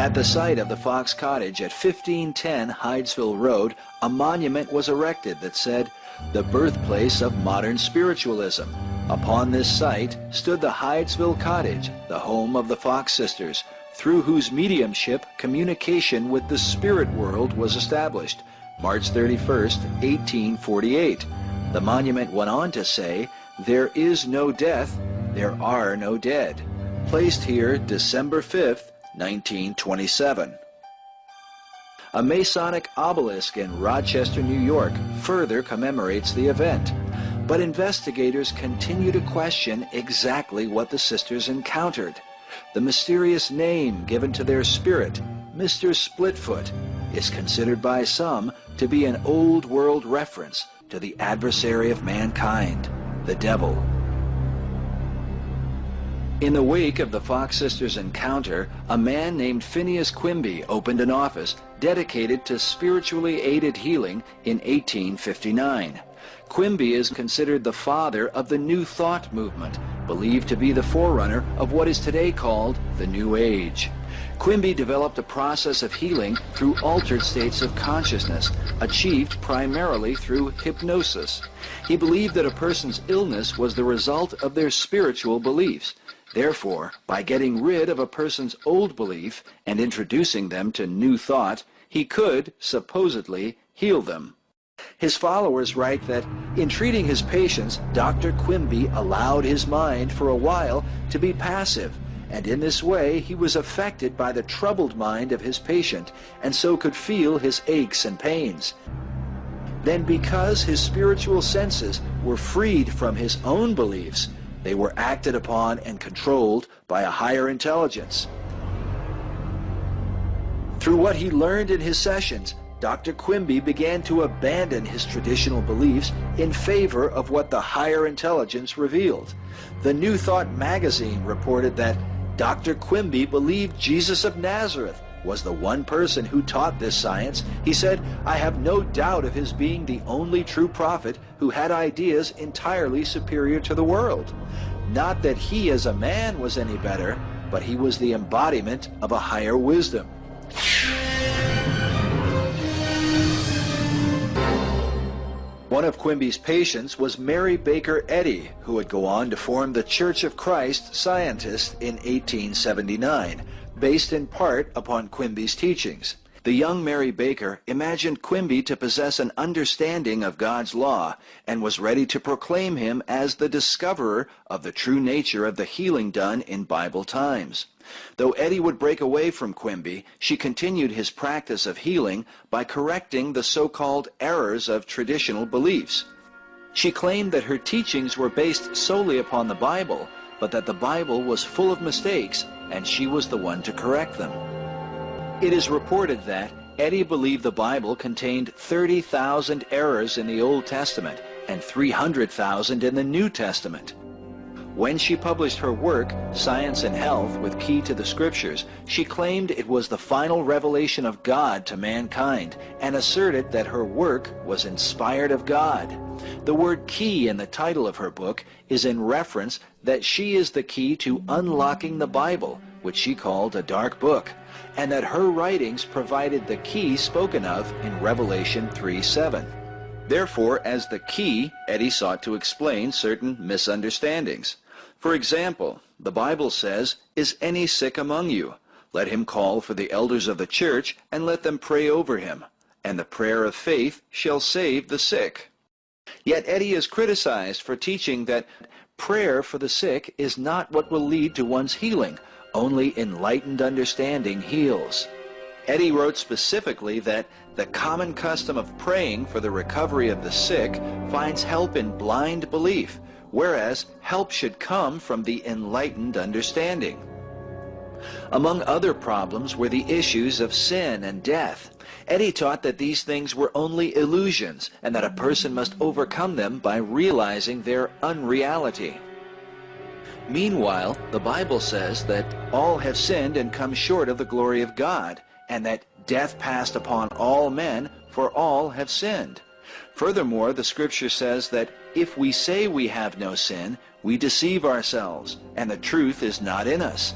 At the site of the Fox Cottage at 1510 Hydesville Road, a monument was erected that said, "The birthplace of modern spiritualism." Upon this site stood the Hydesville Cottage, the home of the Fox sisters, through whose mediumship communication with the spirit world was established, March 31st, 1848. The monument went on to say, "There is no death, there are no dead." Placed here December 5th, 1927. A Masonic obelisk in Rochester, New York, further commemorates the event. But investigators continue to question exactly what the sisters encountered. The mysterious name given to their spirit, Mr. Splitfoot, is considered by some to be an old world reference to the adversary of mankind, the devil. In the wake of the Fox sisters' encounter, a man named Phineas Quimby opened an office dedicated to spiritually aided healing in 1859. Quimby is considered the father of the New Thought movement, believed to be the forerunner of what is today called the New Age. Quimby developed a process of healing through altered states of consciousness, achieved primarily through hypnosis. He believed that a person's illness was the result of their spiritual beliefs. Therefore, by getting rid of a person's old belief and introducing them to new thought, he could, supposedly, heal them. His followers write that, in treating his patients, Dr. Quimby allowed his mind for a while to be passive, and in this way he was affected by the troubled mind of his patient, and so could feel his aches and pains. Then, because his spiritual senses were freed from his own beliefs, they were acted upon and controlled by a higher intelligence. Through what he learned in his sessions, Dr. Quimby began to abandon his traditional beliefs in favor of what the higher intelligence revealed. The New Thought magazine reported that Dr. Quimby believed Jesus of Nazareth was the one person who taught this science. He said, "I have no doubt of his being the only true prophet who had ideas entirely superior to the world. Not that he as a man was any better, but he was the embodiment of a higher wisdom." One of Quimby's patients was Mary Baker Eddy, who would go on to form the Church of Christ Scientists in 1879, based in part upon Quimby's teachings. The young Mary Baker imagined Quimby to possess an understanding of God's law and was ready to proclaim him as the discoverer of the true nature of the healing done in Bible times. Though Eddy would break away from Quimby, she continued his practice of healing by correcting the so-called errors of traditional beliefs. She claimed that her teachings were based solely upon the Bible, but that the Bible was full of mistakes and she was the one to correct them. It is reported that Eddy believed the Bible contained 30,000 errors in the Old Testament and 300,000 in the New Testament. When she published her work, Science and Health with Key to the Scriptures, she claimed it was the final revelation of God to mankind and asserted that her work was inspired of God. The word key in the title of her book is in reference that she is the key to unlocking the Bible, which she called a dark book, and that her writings provided the key spoken of in Revelation 3:7. Therefore, as the key, Eddy sought to explain certain misunderstandings. For example, the Bible says, "Is any sick among you? Let him call for the elders of the church, and let them pray over him. And the prayer of faith shall save the sick." Yet Eddy is criticized for teaching that prayer for the sick is not what will lead to one's healing. Only enlightened understanding heals. Eddy wrote specifically that the common custom of praying for the recovery of the sick finds help in blind belief, whereas help should come from the enlightened understanding. Among other problems were the issues of sin and death. Eddy taught that these things were only illusions and that a person must overcome them by realizing their unreality. Meanwhile, the Bible says that all have sinned and come short of the glory of God, and that death passed upon all men, for all have sinned. Furthermore, the Scripture says that if we say we have no sin, we deceive ourselves, and the truth is not in us.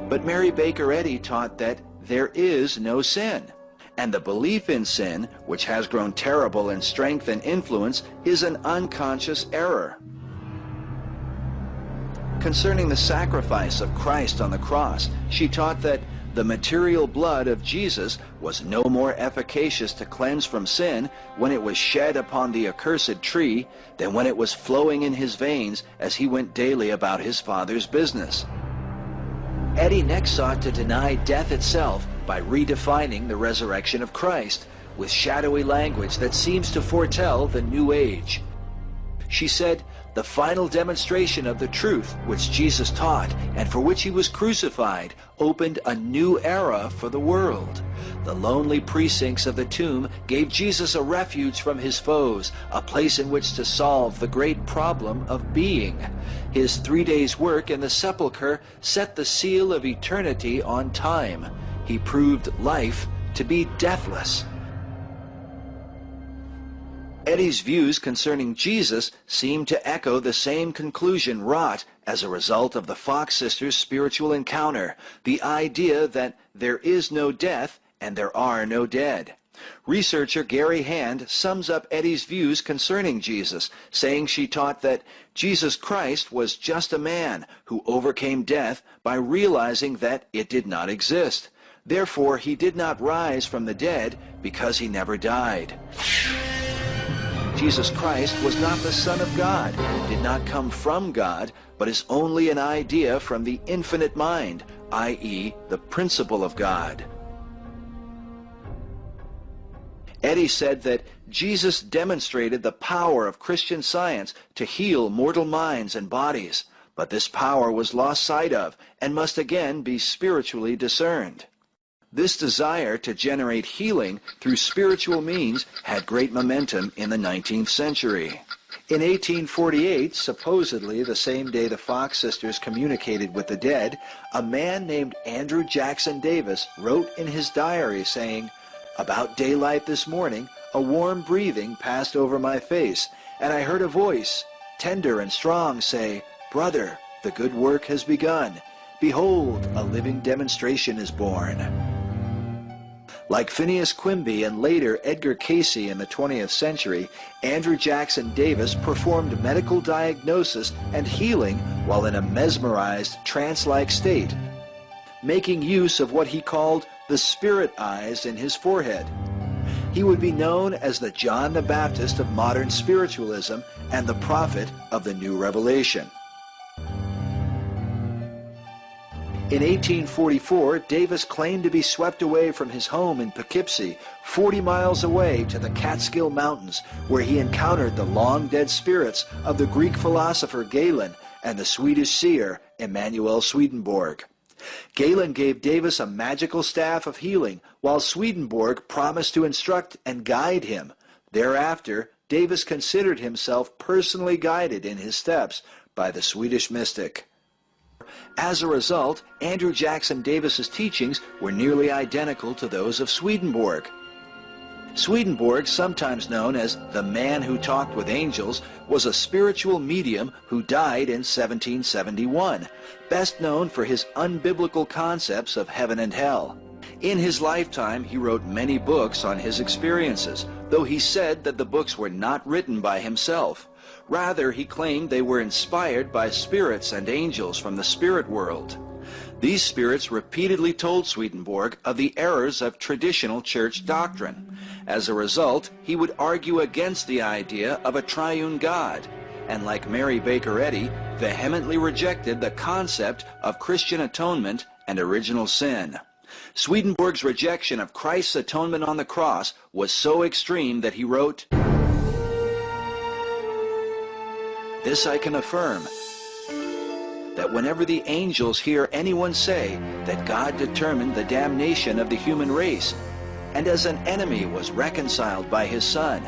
But Mary Baker Eddy taught that there is no sin, and the belief in sin, which has grown terrible in strength and influence, is an unconscious error. Concerning the sacrifice of Christ on the cross, she taught that the material blood of Jesus was no more efficacious to cleanse from sin when it was shed upon the accursed tree than when it was flowing in his veins as he went daily about his Father's business. Eddy next sought to deny death itself by redefining the resurrection of Christ with shadowy language that seems to foretell the New Age. She said, "The final demonstration of the truth which Jesus taught and for which he was crucified opened a new era for the world. The lonely precincts of the tomb gave Jesus a refuge from his foes, a place in which to solve the great problem of being. His 3 days' work in the sepulchre set the seal of eternity on time. He proved life to be deathless." Eddy's views concerning Jesus seem to echo the same conclusion wrought as a result of the Fox sisters' spiritual encounter, the idea that there is no death and there are no dead. Researcher Gary Hand sums up Eddy's views concerning Jesus, saying she taught that Jesus Christ was just a man who overcame death by realizing that it did not exist. Therefore, he did not rise from the dead because he never died. Jesus Christ was not the Son of God, did not come from God, but is only an idea from the infinite mind, i.e., the principle of God. Eddy said that Jesus demonstrated the power of Christian science to heal mortal minds and bodies, but this power was lost sight of and must again be spiritually discerned. This desire to generate healing through spiritual means had great momentum in the 19th century. In 1848, supposedly the same day the Fox sisters communicated with the dead, a man named Andrew Jackson Davis wrote in his diary saying, "About daylight this morning, a warm breathing passed over my face, and I heard a voice, tender and strong, say, 'Brother, the good work has begun. Behold, a living demonstration is born.'" Like Phineas Quimby and later Edgar Cayce in the 20th century, Andrew Jackson Davis performed medical diagnosis and healing while in a mesmerized, trance-like state, making use of what he called the spirit eyes in his forehead. He would be known as the John the Baptist of modern spiritualism and the prophet of the New Revelation. In 1844, Davis claimed to be swept away from his home in Poughkeepsie, 40 miles away to the Catskill Mountains, where he encountered the long-dead spirits of the Greek philosopher Galen and the Swedish seer Emanuel Swedenborg. Galen gave Davis a magical staff of healing, while Swedenborg promised to instruct and guide him. Thereafter, Davis considered himself personally guided in his steps by the Swedish mystic. As a result, Andrew Jackson Davis's teachings were nearly identical to those of Swedenborg. Swedenborg, sometimes known as the man who talked with angels, was a spiritual medium who died in 1771, best known for his unbiblical concepts of heaven and hell. In his lifetime, he wrote many books on his experiences, though he said that the books were not written by himself. Rather, he claimed they were inspired by spirits and angels from the spirit world. These spirits repeatedly told Swedenborg of the errors of traditional church doctrine. As a result, he would argue against the idea of a triune God, and like Mary Baker Eddy, vehemently rejected the concept of Christian atonement and original sin. Swedenborg's rejection of Christ's atonement on the cross was so extreme that he wrote, "This I can affirm, that whenever the angels hear anyone say that God determined the damnation of the human race, and as an enemy was reconciled by his Son,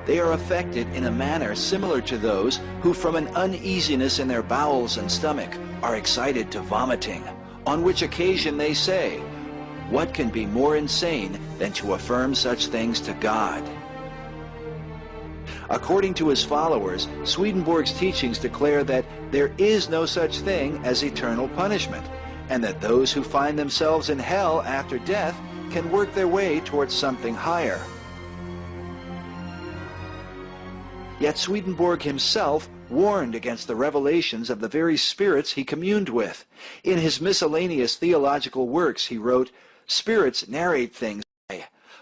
they are affected in a manner similar to those who from an uneasiness in their bowels and stomach are excited to vomiting, on which occasion they say, 'What can be more insane than to affirm such things to God?'" According to his followers, Swedenborg's teachings declare that there is no such thing as eternal punishment, and that those who find themselves in hell after death can work their way towards something higher. Yet Swedenborg himself warned against the revelations of the very spirits he communed with. In his miscellaneous theological works he wrote, "Spirits narrate things.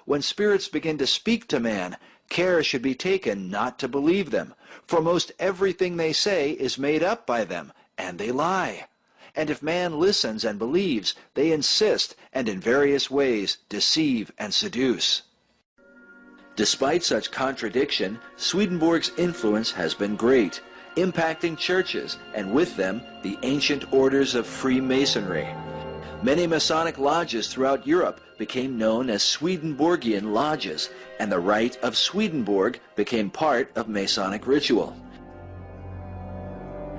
When spirits begin to speak to man, care should be taken not to believe them, for most everything they say is made up by them, and they lie. And if man listens and believes, they insist and in various ways deceive and seduce." Despite such contradiction, Swedenborg's influence has been great, impacting churches, and with them the ancient orders of Freemasonry. Many Masonic lodges throughout Europe became known as Swedenborgian lodges, and the rite of Swedenborg became part of Masonic ritual.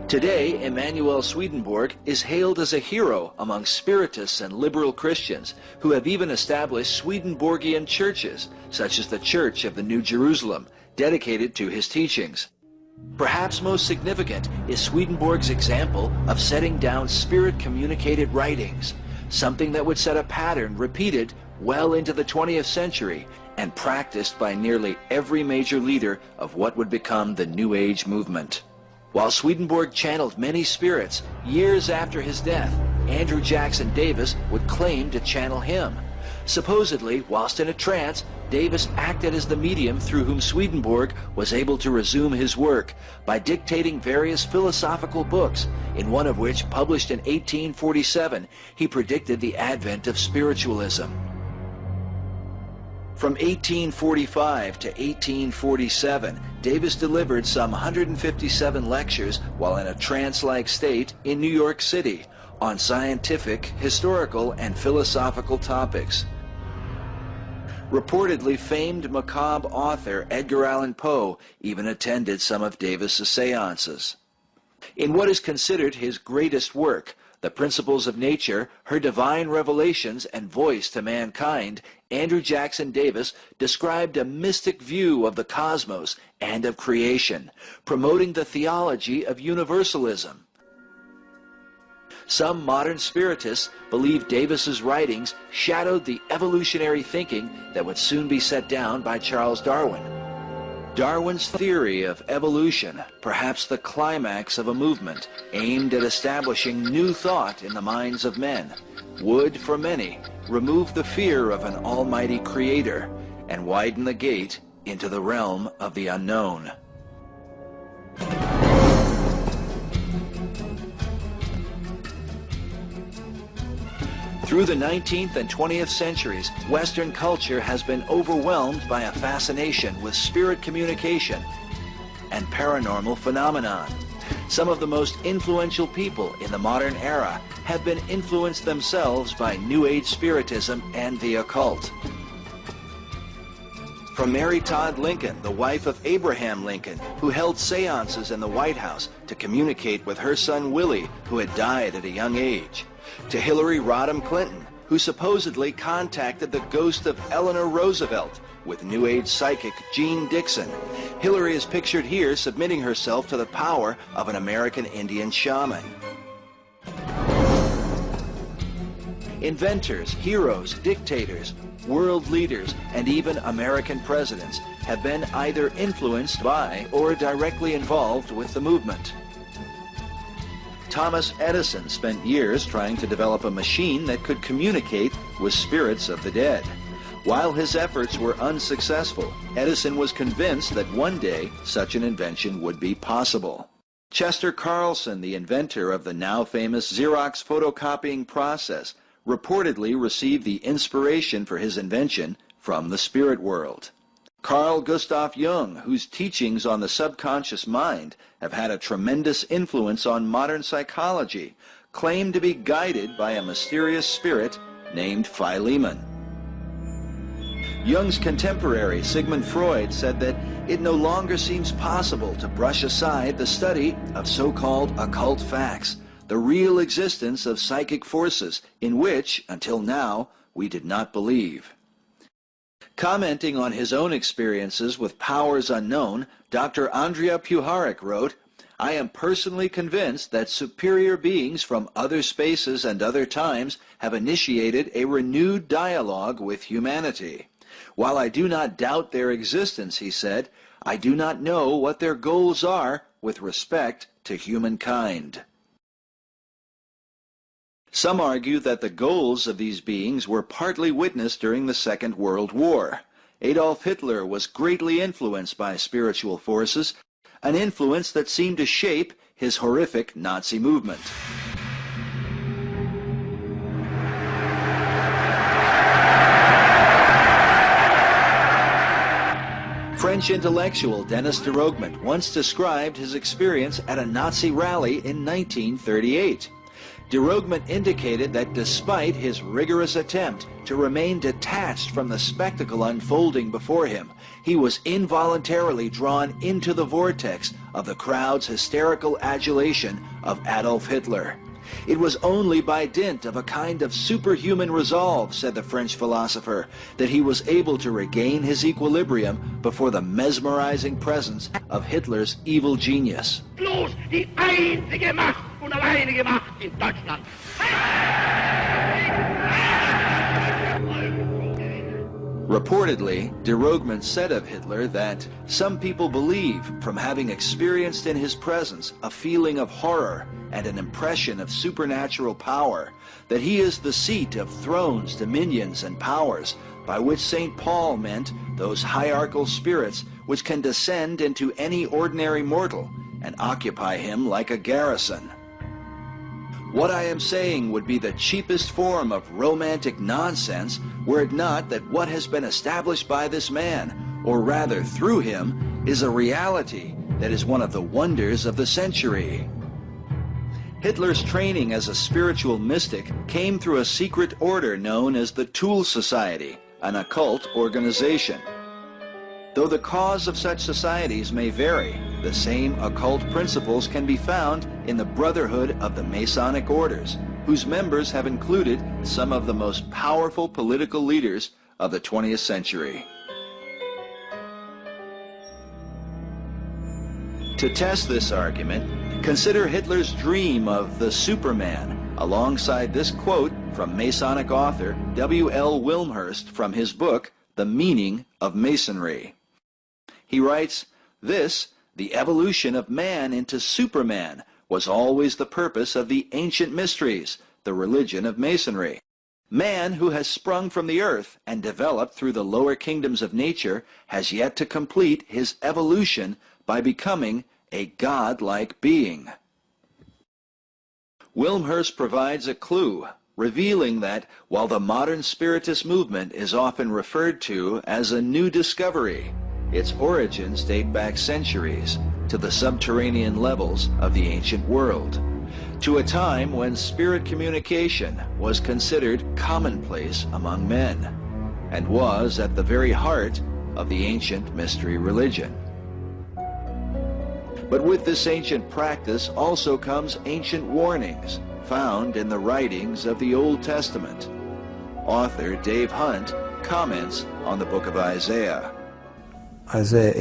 Today, Emanuel Swedenborg is hailed as a hero among Spiritists and liberal Christians, who have even established Swedenborgian churches, such as the Church of the New Jerusalem, dedicated to his teachings. Perhaps most significant is Swedenborg's example of setting down spirit-communicated writings, something that would set a pattern repeated well into the 20th century and practiced by nearly every major leader of what would become the New Age movement. While Swedenborg channeled many spirits, years after his death, Andrew Jackson Davis would claim to channel him. Supposedly, whilst in a trance, Davis acted as the medium through whom Swedenborg was able to resume his work by dictating various philosophical books, in one of which, published in 1847, he predicted the advent of spiritualism. From 1845 to 1847, Davis delivered some 157 lectures while in a trance-like state in New York City on scientific, historical, and philosophical topics. Reportedly famed macabre author Edgar Allan Poe even attended some of Davis's seances. In what is considered his greatest work, The Principles of Nature, Her Divine Revelations and Voice to Mankind, Andrew Jackson Davis described a mystic view of the cosmos and of creation, promoting the theology of universalism. Some modern spiritists believe Davis's writings shadowed the evolutionary thinking that would soon be set down by Charles Darwin. Darwin's theory of evolution, perhaps the climax of a movement aimed at establishing new thought in the minds of men, would, for many, remove the fear of an almighty creator and widen the gate into the realm of the unknown. Through the 19th and 20th centuries, Western culture has been overwhelmed by a fascination with spirit communication and paranormal phenomenon. Some of the most influential people in the modern era have been influenced themselves by New Age spiritism and the occult. From Mary Todd Lincoln, the wife of Abraham Lincoln, who held seances in the White House to communicate with her son Willie, who had died at a young age, to Hillary Rodham Clinton, who supposedly contacted the ghost of Eleanor Roosevelt with New Age psychic Jean Dixon. Hillary is pictured here submitting herself to the power of an American Indian shaman. Inventors, heroes, dictators, world leaders, and even American presidents have been either influenced by or directly involved with the movement. Thomas Edison spent years trying to develop a machine that could communicate with spirits of the dead. While his efforts were unsuccessful, Edison was convinced that one day such an invention would be possible. Chester Carlson, the inventor of the now famous Xerox photocopying process, reportedly received the inspiration for his invention from the spirit world. Carl Gustav Jung, whose teachings on the subconscious mind have had a tremendous influence on modern psychology, claimed to be guided by a mysterious spirit named Philemon. Jung's contemporary Sigmund Freud said that it no longer seems possible to brush aside the study of so-called occult facts, the real existence of psychic forces in which, until now, we did not believe. Commenting on his own experiences with powers unknown, Dr. Andrea Puharich wrote, I am personally convinced that superior beings from other spaces and other times have initiated a renewed dialogue with humanity. While I do not doubt their existence, he said, I do not know what their goals are with respect to humankind. Some argue that the goals of these beings were partly witnessed during the Second World War. Adolf Hitler was greatly influenced by spiritual forces, an influence that seemed to shape his horrific Nazi movement. French intellectual Denis Diderot once described his experience at a Nazi rally in 1938. Diderot indicated that despite his rigorous attempt to remain detached from the spectacle unfolding before him, he was involuntarily drawn into the vortex of the crowd's hysterical adulation of Adolf Hitler. It was only by dint of a kind of superhuman resolve, said the French philosopher, that he was able to regain his equilibrium before the mesmerizing presence of Hitler's evil genius. Bloß die einzige Macht und alleinige Macht in Deutschland. Reportedly, Diderot said of Hitler that some people believe, from having experienced in his presence a feeling of horror and an impression of supernatural power, that he is the seat of thrones, dominions, and powers, by which St. Paul meant those hierarchical spirits which can descend into any ordinary mortal and occupy him like a garrison. What I am saying would be the cheapest form of romantic nonsense were it not that what has been established by this man, or rather through him, is a reality that is one of the wonders of the century. Hitler's training as a spiritual mystic came through a secret order known as the Tool Society, an occult organization. Though the cause of such societies may vary, the same occult principles can be found in the Brotherhood of the Masonic Orders, whose members have included some of the most powerful political leaders of the 20th century. To test this argument, consider Hitler's dream of the Superman alongside this quote from Masonic author W.L. Wilmshurst from his book, The Meaning of Masonry. He writes, "This, the evolution of man into Superman, was always the purpose of the ancient mysteries, the religion of Masonry. Man, who has sprung from the earth and developed through the lower kingdoms of nature, has yet to complete his evolution by becoming a God-like being." Wilmshurst provides a clue, revealing that while the modern Spiritist movement is often referred to as a new discovery, its origins date back centuries to the subterranean levels of the ancient world, to a time when spirit communication was considered commonplace among men, and was at the very heart of the ancient mystery religion. But with this ancient practice also comes ancient warnings found in the writings of the Old Testament. Author Dave Hunt comments on the book of Isaiah. Isaiah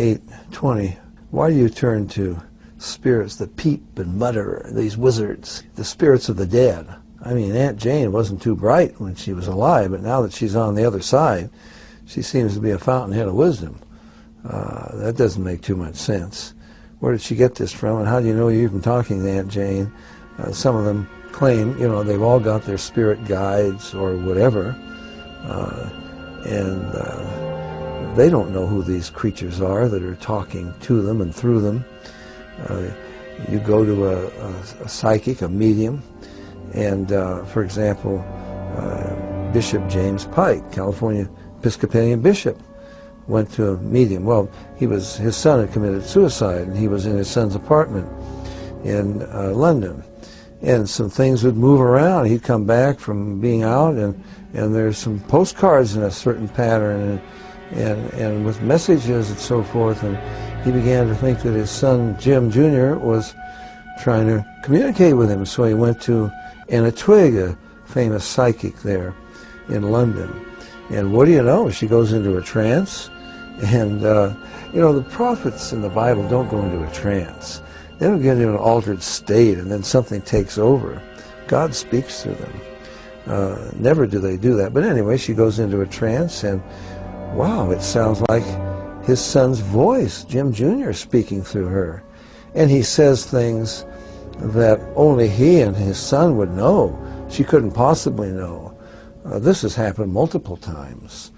8:20. Why do you turn to spirits that peep and mutter, these wizards, the spirits of the dead? I mean, Aunt Jane wasn't too bright when she was alive, but now that she's on the other side, she seems to be a fountainhead of wisdom. That doesn't make too much sense. Where did she get this from, and how do you know you're even talking to Aunt Jane? Some of them claim, you know, they've all got their spirit guides or whatever, and they don't know who these creatures are that are talking to them and through them. You go to a psychic, a medium, and for example, Bishop James Pike, California Episcopalian bishop, went to a medium. Well, his son had committed suicide, and he was in his son's apartment in London. And some things would move around. He'd come back from being out, and there's some postcards in a certain pattern, and with messages and so forth. And he began to think that his son, Jim Jr., was trying to communicate with him. So he went to Anna Twigg, a famous psychic there in London. And what do you know? She goes into a trance. And, you know, the prophets in the Bible don't go into a trance. They don't get in an altered state and then something takes over. God speaks through them. Never do they do that. But anyway, she goes into a trance, and wow, it sounds like his son's voice, Jim Jr., speaking through her. And he says things that only he and his son would know. She couldn't possibly know. This has happened multiple times.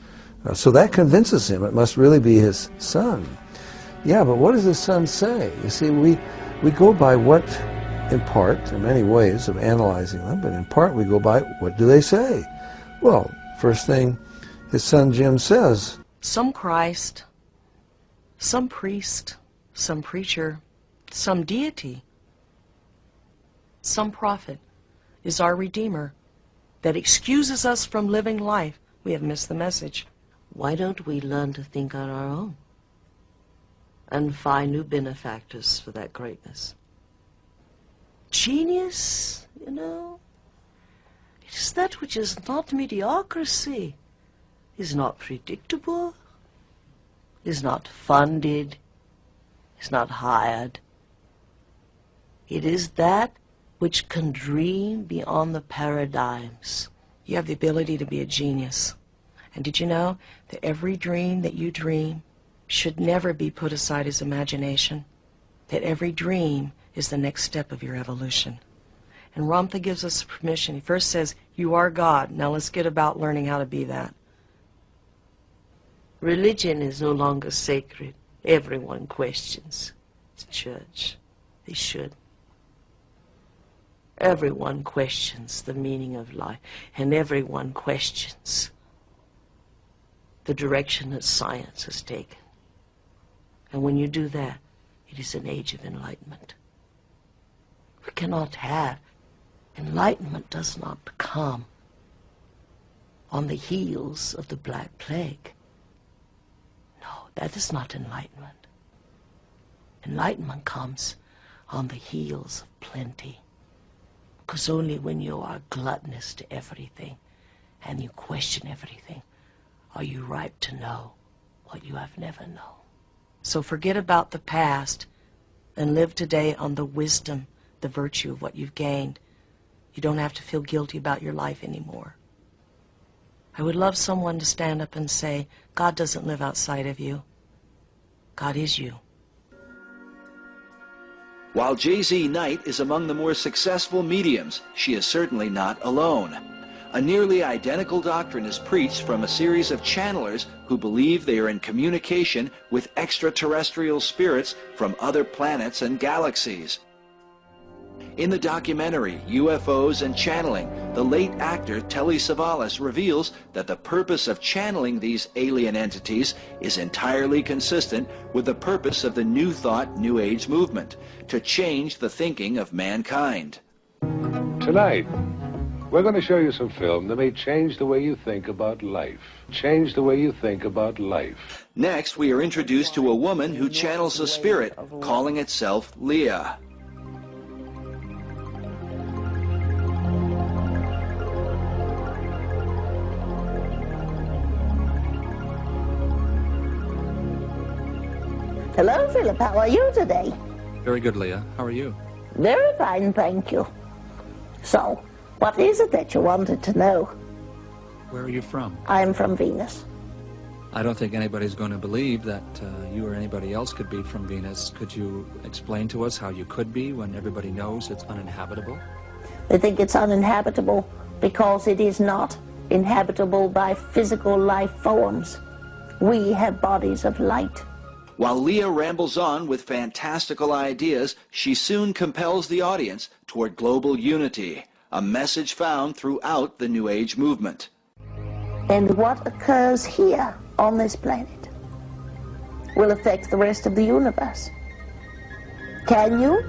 So that convinces him it must really be his son. Yeah, but what does his son say? You see, we go by what, in part, in many ways of analyzing them, but in part we go by what do they say? Well, first thing his son Jim says, some Christ, some priest, some preacher, some deity, some prophet is our Redeemer that excuses us from living life. We have missed the message. Why don't we learn to think on our own and find new benefactors for that greatness? Genius, you know, it is that which is not mediocrity, is not predictable, is not funded, is not hired. It is that which can dream beyond the paradigms. You have the ability to be a genius. And did you know that every dream that you dream should never be put aside as imagination? That every dream is the next step of your evolution. And Ramtha gives us permission. He first says, you are God. Now let's get about learning how to be that. Religion is no longer sacred. Everyone questions the church. They should. Everyone questions the meaning of life, and everyone questions the direction that science has taken. And when you do that, it is an age of enlightenment. We cannot have. Enlightenment does not come on the heels of the Black Plague. No, that is not enlightenment. Enlightenment comes on the heels of plenty. Because only when you are gluttonous to everything and you question everything are you ripe to know what you have never known. So forget about the past and live today on the wisdom, the virtue of what you've gained. You don't have to feel guilty about your life anymore. I would love someone to stand up and say, God doesn't live outside of you. God is you. While J.Z. Knight is among the more successful mediums, she is certainly not alone. A nearly identical doctrine is preached from a series of channelers who believe they are in communication with extraterrestrial spirits from other planets and galaxies. In the documentary UFOs and Channeling, the late actor Telly Savalas reveals that the purpose of channeling these alien entities is entirely consistent with the purpose of the New Thought New Age movement, to change the thinking of mankind. Tonight, we're going to show you some film that may change the way you think about life. Change the way you think about life. Next, we are introduced to a woman who channels a spirit, calling itself Leah. Hello, Philip. How are you today? Very good, Leah. How are you? Very fine, thank you. So, what is it that you wanted to know? Where are you from? I'm from Venus. I don't think anybody's going to believe that you or anybody else could be from Venus. Could you explain to us how you could be when everybody knows it's uninhabitable? They think it's uninhabitable because it is not inhabitable by physical life forms. We have bodies of light. While Leah rambles on with fantastical ideas, she soon compels the audience toward global unity, a message found throughout the New Age movement. And what occurs here on this planet will affect the rest of the universe. Can you,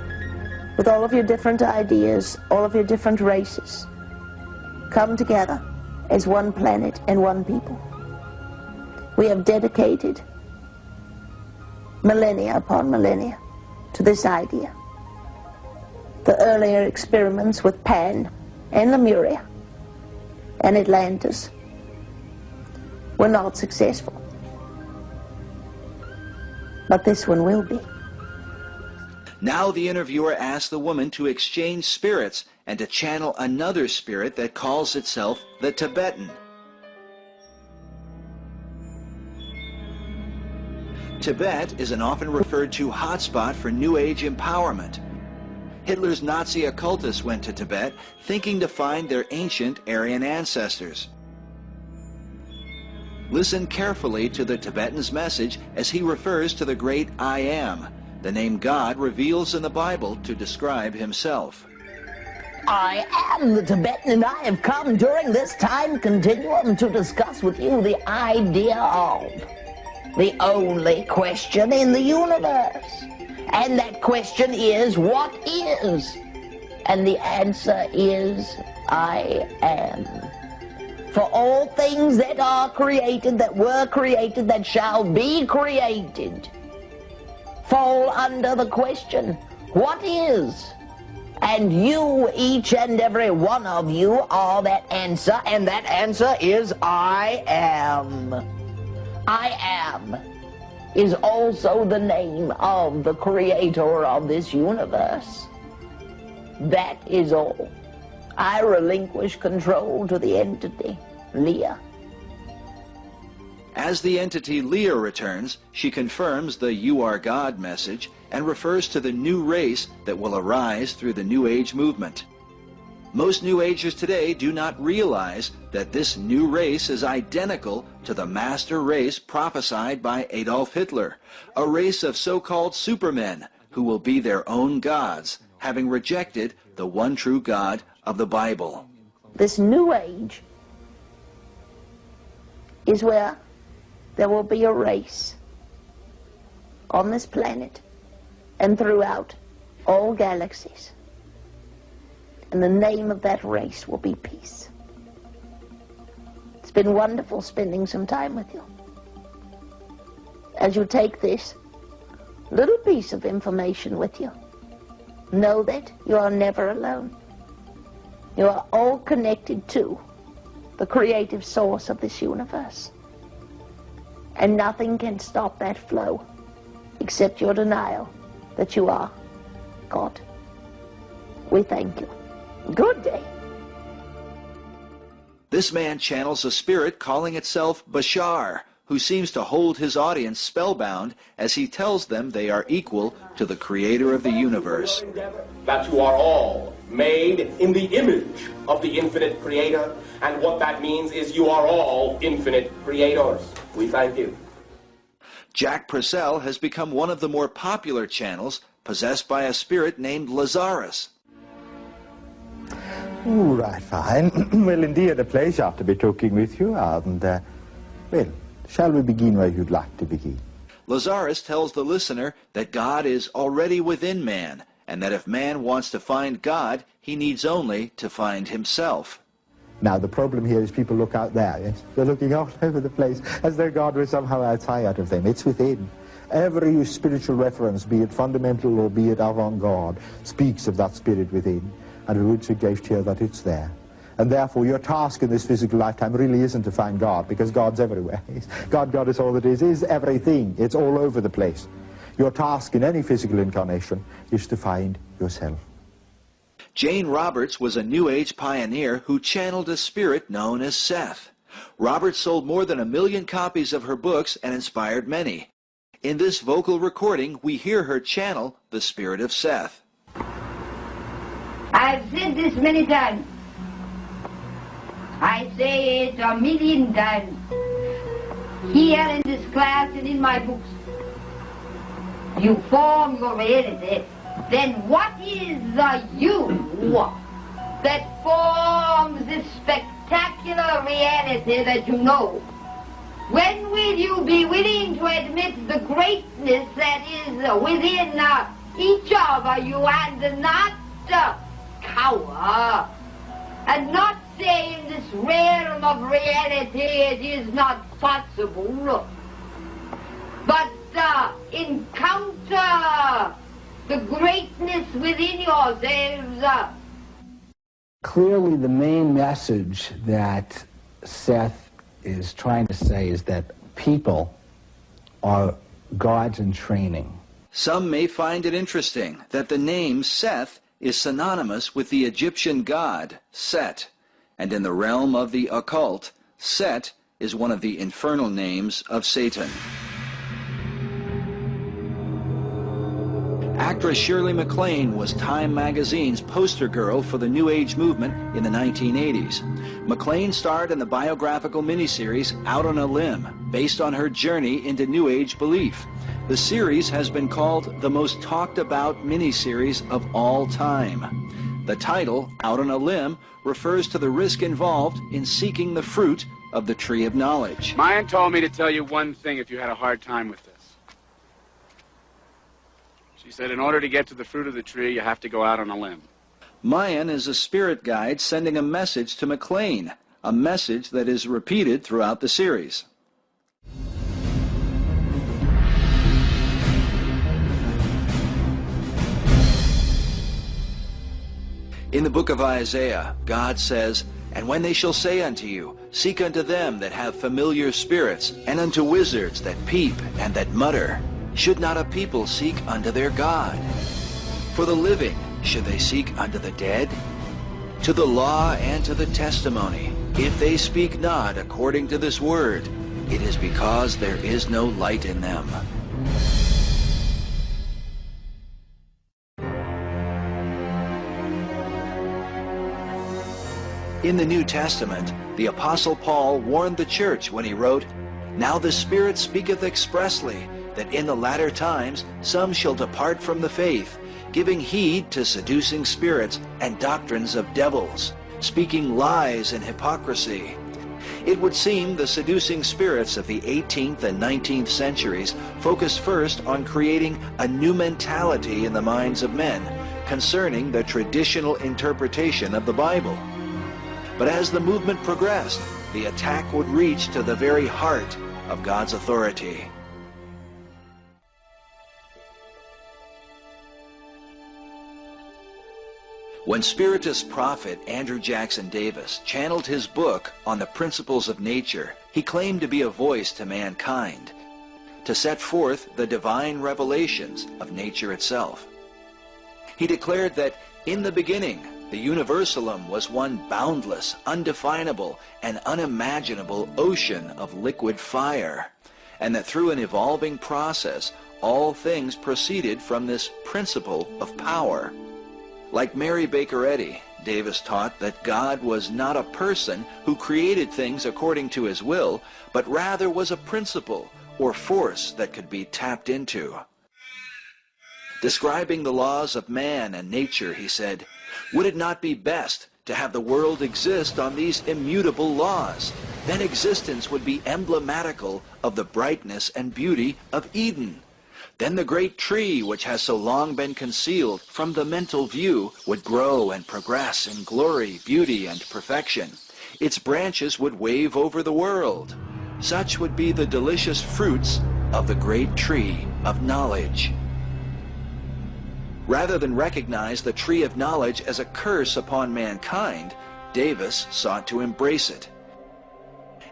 with all of your different ideas, all of your different races, come together as one planet and one people? We have dedicated millennia upon millennia to this idea. The earlier experiments with Pan and Lemuria and Atlantis were not successful. But this one will be. Now the interviewer asks the woman to exchange spirits and to channel another spirit that calls itself the Tibetan. Tibet is an often referred to hotspot for New Age empowerment. Hitler's Nazi occultists went to Tibet thinking to find their ancient Aryan ancestors. Listen carefully to the Tibetan's message as he refers to the great I Am, the name God reveals in the Bible to describe himself. I am the Tibetan, and I have come during this time continuum to discuss with you the idea of the only question in the universe. And that question is, what is? And the answer is, I am. For all things that are created, that were created, that shall be created, fall under the question, what is? And you, each and every one of you, are that answer, and that answer is, I am. I am is also the name of the creator of this universe. That is all. I relinquish control to the entity, Leah. As the entity Leah returns, she confirms the You Are God message and refers to the new race that will arise through the New Age movement. Most New Agers today do not realize that this new race is identical to the master race prophesied by Adolf Hitler, a race of so-called supermen who will be their own gods, having rejected the one true God of the Bible. This new age is where there will be a race on this planet and throughout all galaxies. And the name of that race will be peace. It's been wonderful spending some time with you. As you take this little piece of information with you, know that you are never alone. You are all connected to the creative source of this universe. And nothing can stop that flow except your denial that you are God. We thank you. Good day. This man channels a spirit calling itself Bashar, who seems to hold his audience spellbound as he tells them they are equal to the creator of the universe. That you are all made in the image of the infinite creator, and what that means is you are all infinite creators. We thank you. Jack Purcell has become one of the more popular channels, possessed by a spirit named Lazarus. All right, fine. Well, indeed, a pleasure to be talking with you, and, well, shall we begin where you'd like to begin? Lazarus tells the listener that God is already within man, and that if man wants to find God, he needs only to find himself. Now, the problem here is people look out there, yes? They're looking all over the place, as though God was somehow outside of them. It's within. Every spiritual reference, be it fundamental or be it avant-garde, speaks of that spirit within. And we would suggest here that it's there. And therefore your task in this physical lifetime really isn't to find God, because God's everywhere. God is all that is everything. It's all over the place. Your task in any physical incarnation is to find yourself. Jane Roberts was a New Age pioneer who channeled a spirit known as Seth. Roberts sold more than 1 million copies of her books and inspired many. In this vocal recording, we hear her channel the spirit of Seth. I've said this many times. I say it 1,000,000 times. Here in this class and in my books. You form your reality. Then what is the you that forms this spectacular reality that you know? When will you be willing to admit the greatness that is within each of you and not cower, and not say in this realm of reality it is not possible, but encounter the greatness within yourselves. Clearly the main message that Seth is trying to say is that people are gods in training. Some may find it interesting that the name Seth is synonymous with the Egyptian god Set, and in the realm of the occult, Set is one of the infernal names of Satan. Actress Shirley MacLaine was Time magazine's poster girl for the New Age movement in the 1980s. MacLaine starred in the biographical miniseries Out on a Limb, based on her journey into New Age belief. The series has been called the most talked about miniseries of all time. The title, Out on a Limb, refers to the risk involved in seeking the fruit of the tree of knowledge. Mayan told me to tell you one thing if you had a hard time with this. She said in order to get to the fruit of the tree, you have to go out on a limb. Mayan is a spirit guide sending a message to MacLaine, a message that is repeated throughout the series. In the book of Isaiah, God says, "And when they shall say unto you, Seek unto them that have familiar spirits, and unto wizards that peep and that mutter, should not a people seek unto their God? For the living should they seek unto the dead? To the law and to the testimony, if they speak not according to this word, it is because there is no light in them." In the New Testament, the Apostle Paul warned the church when he wrote, "Now the Spirit speaketh expressly, that in the latter times some shall depart from the faith, giving heed to seducing spirits and doctrines of devils, speaking lies and hypocrisy." It would seem the seducing spirits of the 18th and 19th centuries focused first on creating a new mentality in the minds of men concerning the traditional interpretation of the Bible. But as the movement progressed, the attack would reach to the very heart of God's authority. When Spiritist prophet Andrew Jackson Davis channeled his book on the principles of nature, he claimed to be a voice to mankind, to set forth the divine revelations of nature itself. He declared that in the beginning, the universalum was one boundless, undefinable, and unimaginable ocean of liquid fire, and that through an evolving process, all things proceeded from this principle of power. Like Mary Baker Eddy, Davis taught that God was not a person who created things according to his will, but rather was a principle or force that could be tapped into. Describing the laws of man and nature, he said, "Would it not be best to have the world exist on these immutable laws? Then existence would be emblematical of the brightness and beauty of Eden. Then the great tree which has so long been concealed from the mental view would grow and progress in glory, beauty, and perfection. Its branches would wave over the world. Such would be the delicious fruits of the great tree of knowledge." Rather than recognize the tree of knowledge as a curse upon mankind, Davis sought to embrace it.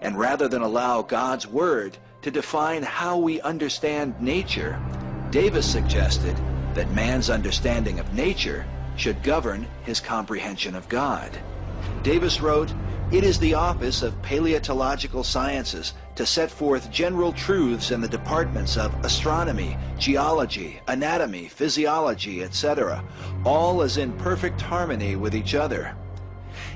And rather than allow God's Word to define how we understand nature, Davis suggested that man's understanding of nature should govern his comprehension of God. Davis wrote, "It is the office of paleontological sciences to set forth general truths in the departments of astronomy, geology, anatomy, physiology, etc., all as in perfect harmony with each other.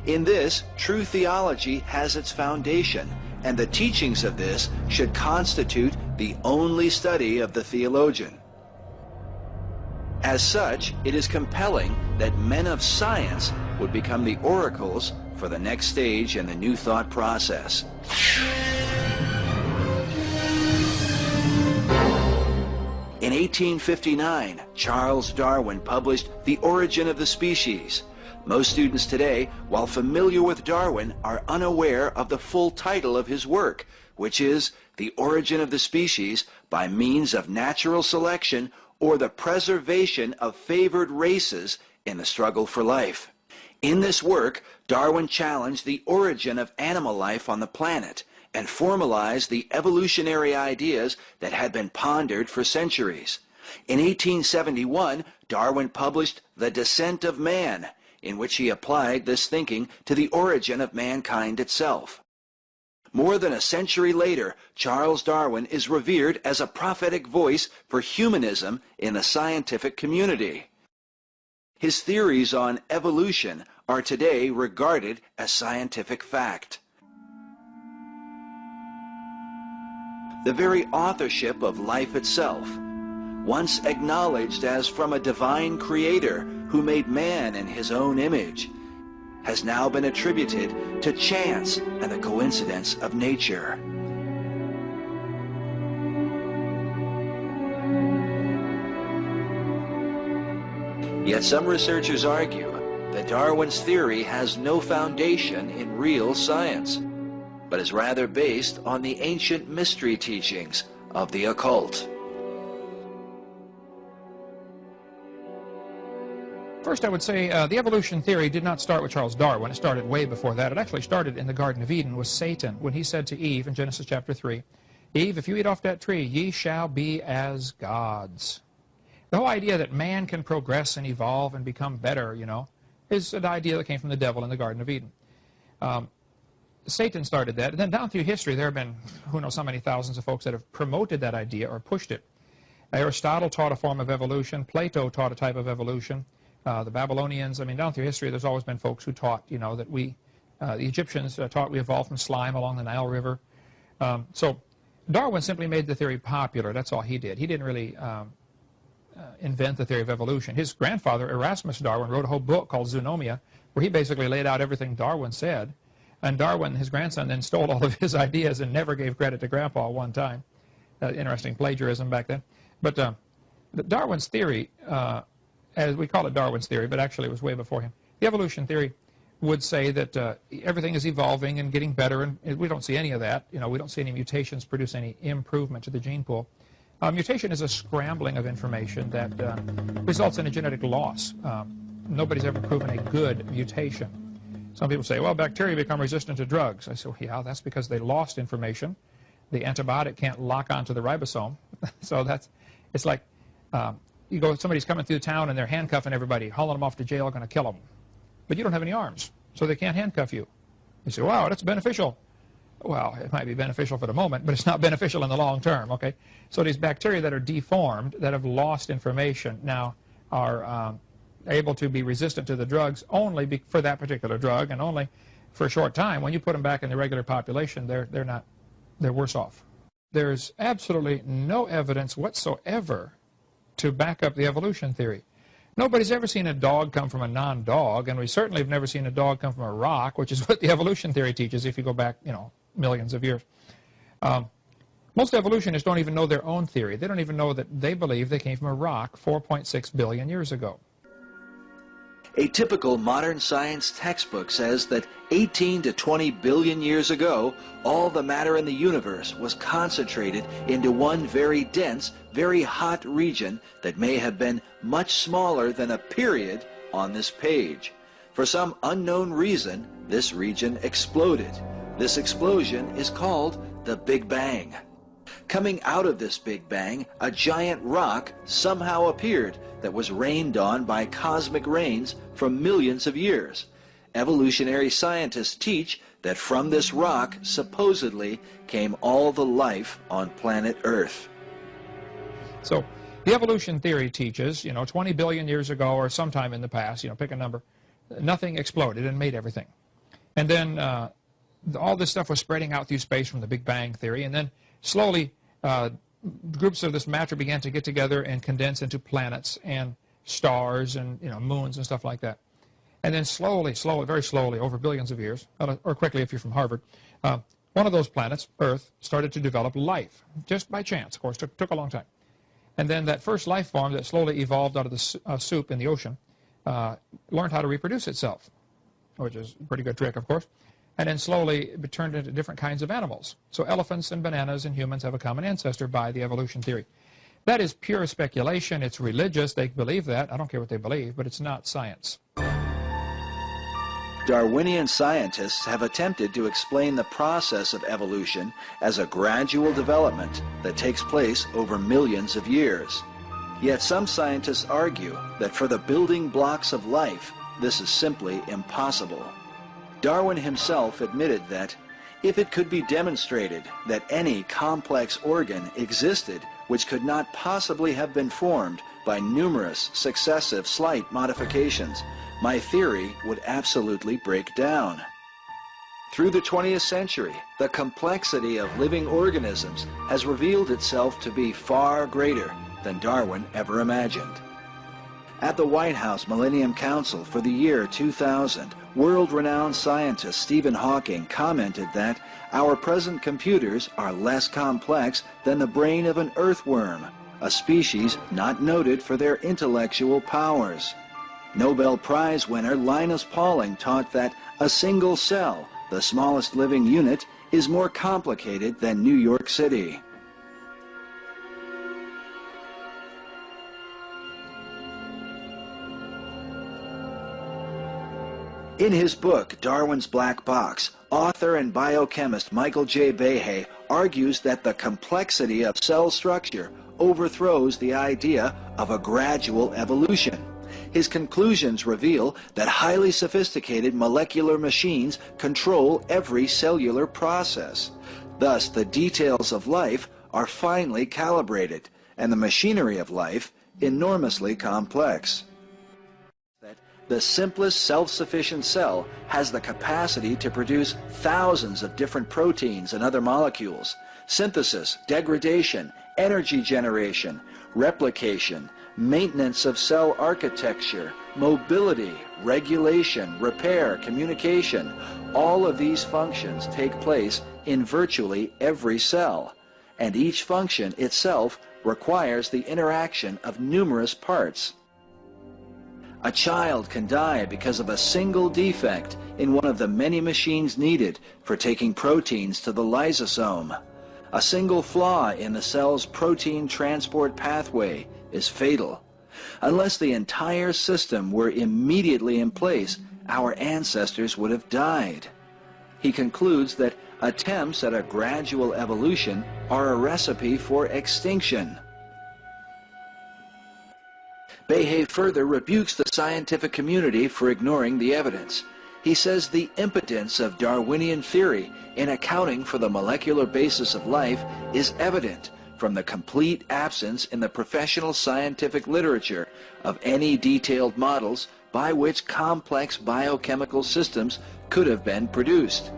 In this, true theology has its foundation, and the teachings of this should constitute the only study of the theologian. As such, it is compelling that men of science would become the oracles for the next stage in the New Thought process." In 1859, Charles Darwin published The Origin of the Species. Most students today, while familiar with Darwin, are unaware of the full title of his work, which is The Origin of the Species by Means of Natural Selection or the Preservation of Favored Races in the Struggle for Life. In this work, Darwin challenged the origin of animal life on the planet and formalized the evolutionary ideas that had been pondered for centuries. In 1871, Darwin published The Descent of Man, in which he applied this thinking to the origin of mankind itself. More than a century later, Charles Darwin is revered as a prophetic voice for humanism in the scientific community. His theories on evolution are today regarded as scientific fact. The very authorship of life itself, once acknowledged as from a divine creator who made man in his own image, has now been attributed to chance and the coincidence of nature. Yet some researchers argue that Darwin's theory has no foundation in real science, but is rather based on the ancient mystery teachings of the occult. First, I would say the evolution theory did not start with Charles Darwin. It started way before that. It actually started in the Garden of Eden with Satan, when he said to Eve in Genesis chapter 3, "Eve, if you eat off that tree, ye shall be as gods." The whole idea that man can progress and evolve and become better, is an idea that came from the devil in the Garden of Eden. Satan started that. And then down through history, there have been who knows how many thousands of folks that have promoted that idea or pushed it. Aristotle taught a form of evolution. Plato taught a type of evolution. The Babylonians, down through history, there's always been folks who taught, that the Egyptians taught we evolved from slime along the Nile River. So Darwin simply made the theory popular. That's all he did. He didn't really invent the theory of evolution. His grandfather, Erasmus Darwin, wrote a whole book called Zoonomia, where he basically laid out everything Darwin said. And Darwin, his grandson, then stole all of his ideas and never gave credit to Grandpa one time. Interesting plagiarism back then. But Darwin's theory, as we call it Darwin's theory, but actually it was way before him. The evolution theory would say that everything is evolving and getting better, and we don't see any of that. We don't see any mutations produce any improvement to the gene pool. Mutation is a scrambling of information that results in a genetic loss. Nobody's ever proven a good mutation. Some people say, well, bacteria become resistant to drugs. I say, well, yeah, that's because they lost information. The antibiotic can't lock onto the ribosome. So it's like somebody's coming through town and they're handcuffing everybody, hauling them off to jail, going to kill them. But you don't have any arms, so they can't handcuff you. You say, wow, that's beneficial. Well, it might be beneficial for the moment, but it's not beneficial in the long term, okay? So these bacteria that are deformed, that have lost information, now are able to be resistant to the drugs only for that particular drug, and only for a short time. When you put them back in the regular population, they're worse off. There's absolutely no evidence whatsoever to back up the evolution theory. Nobody's ever seen a dog come from a non-dog, and we certainly have never seen a dog come from a rock, which is what the evolution theory teaches if you go back, millions of years. Most evolutionists don't even know their own theory. They don't even know that they believe they came from a rock 4.6 billion years ago. A typical modern science textbook says that 18 to 20 billion years ago, all the matter in the universe was concentrated into one very dense, very hot region that may have been much smaller than a period on this page. For some unknown reason, this region exploded. This explosion is called the Big Bang. Coming out of this Big Bang, a giant rock somehow appeared that was rained on by cosmic rains from millions of years. Evolutionary scientists teach that from this rock supposedly came all the life on planet Earth. So the evolution theory teaches, 20 billion years ago or sometime in the past, pick a number, nothing exploded and made everything. And then all this stuff was spreading out through space from the Big Bang theory, and then slowly groups of this matter began to get together and condense into planets and stars and moons and stuff like that. And then slowly, very slowly, over billions of years, or quickly if you're from Harvard, one of those planets, Earth, started to develop life, just by chance, of course. Took a long time. And then that first life form that slowly evolved out of the soup in the ocean learned how to reproduce itself, which is a pretty good trick, of course. And then slowly it turned into different kinds of animals. So elephants and bananas and humans have a common ancestor by the evolution theory. That is pure speculation. It's religious. They believe that. I don't care what they believe, but it's not science. Darwinian scientists have attempted to explain the process of evolution as a gradual development that takes place over millions of years. Yet some scientists argue that for the building blocks of life, this is simply impossible. Darwin himself admitted that if it could be demonstrated that any complex organ existed which could not possibly have been formed by numerous successive slight modifications, my theory would absolutely break down. Through the 20th century, the complexity of living organisms has revealed itself to be far greater than Darwin ever imagined. At the White House Millennium Council for the year 2000, world-renowned scientist Stephen Hawking commented that our present computers are less complex than the brain of an earthworm, a species not noted for their intellectual powers. Nobel Prize winner Linus Pauling taught that a single cell, the smallest living unit, is more complicated than New York City. In his book, Darwin's Black Box, author and biochemist Michael J. Behe argues that the complexity of cell structure overthrows the idea of a gradual evolution. His conclusions reveal that highly sophisticated molecular machines control every cellular process. Thus, the details of life are finely calibrated, and the machinery of life enormously complex. The simplest self-sufficient cell has the capacity to produce thousands of different proteins and other molecules. Synthesis, degradation, energy generation, replication, maintenance of cell architecture, mobility, regulation, repair, communication. All of these functions take place in virtually every cell, and each function itself requires the interaction of numerous parts. A child can die because of a single defect in one of the many machines needed for taking proteins to the lysosome. A single flaw in the cell's protein transport pathway is fatal. Unless the entire system were immediately in place, our ancestors would have died. He concludes that attempts at a gradual evolution are a recipe for extinction. Behe further rebukes the scientific community for ignoring the evidence. He says the impotence of Darwinian theory in accounting for the molecular basis of life is evident from the complete absence in the professional scientific literature of any detailed models by which complex biochemical systems could have been produced.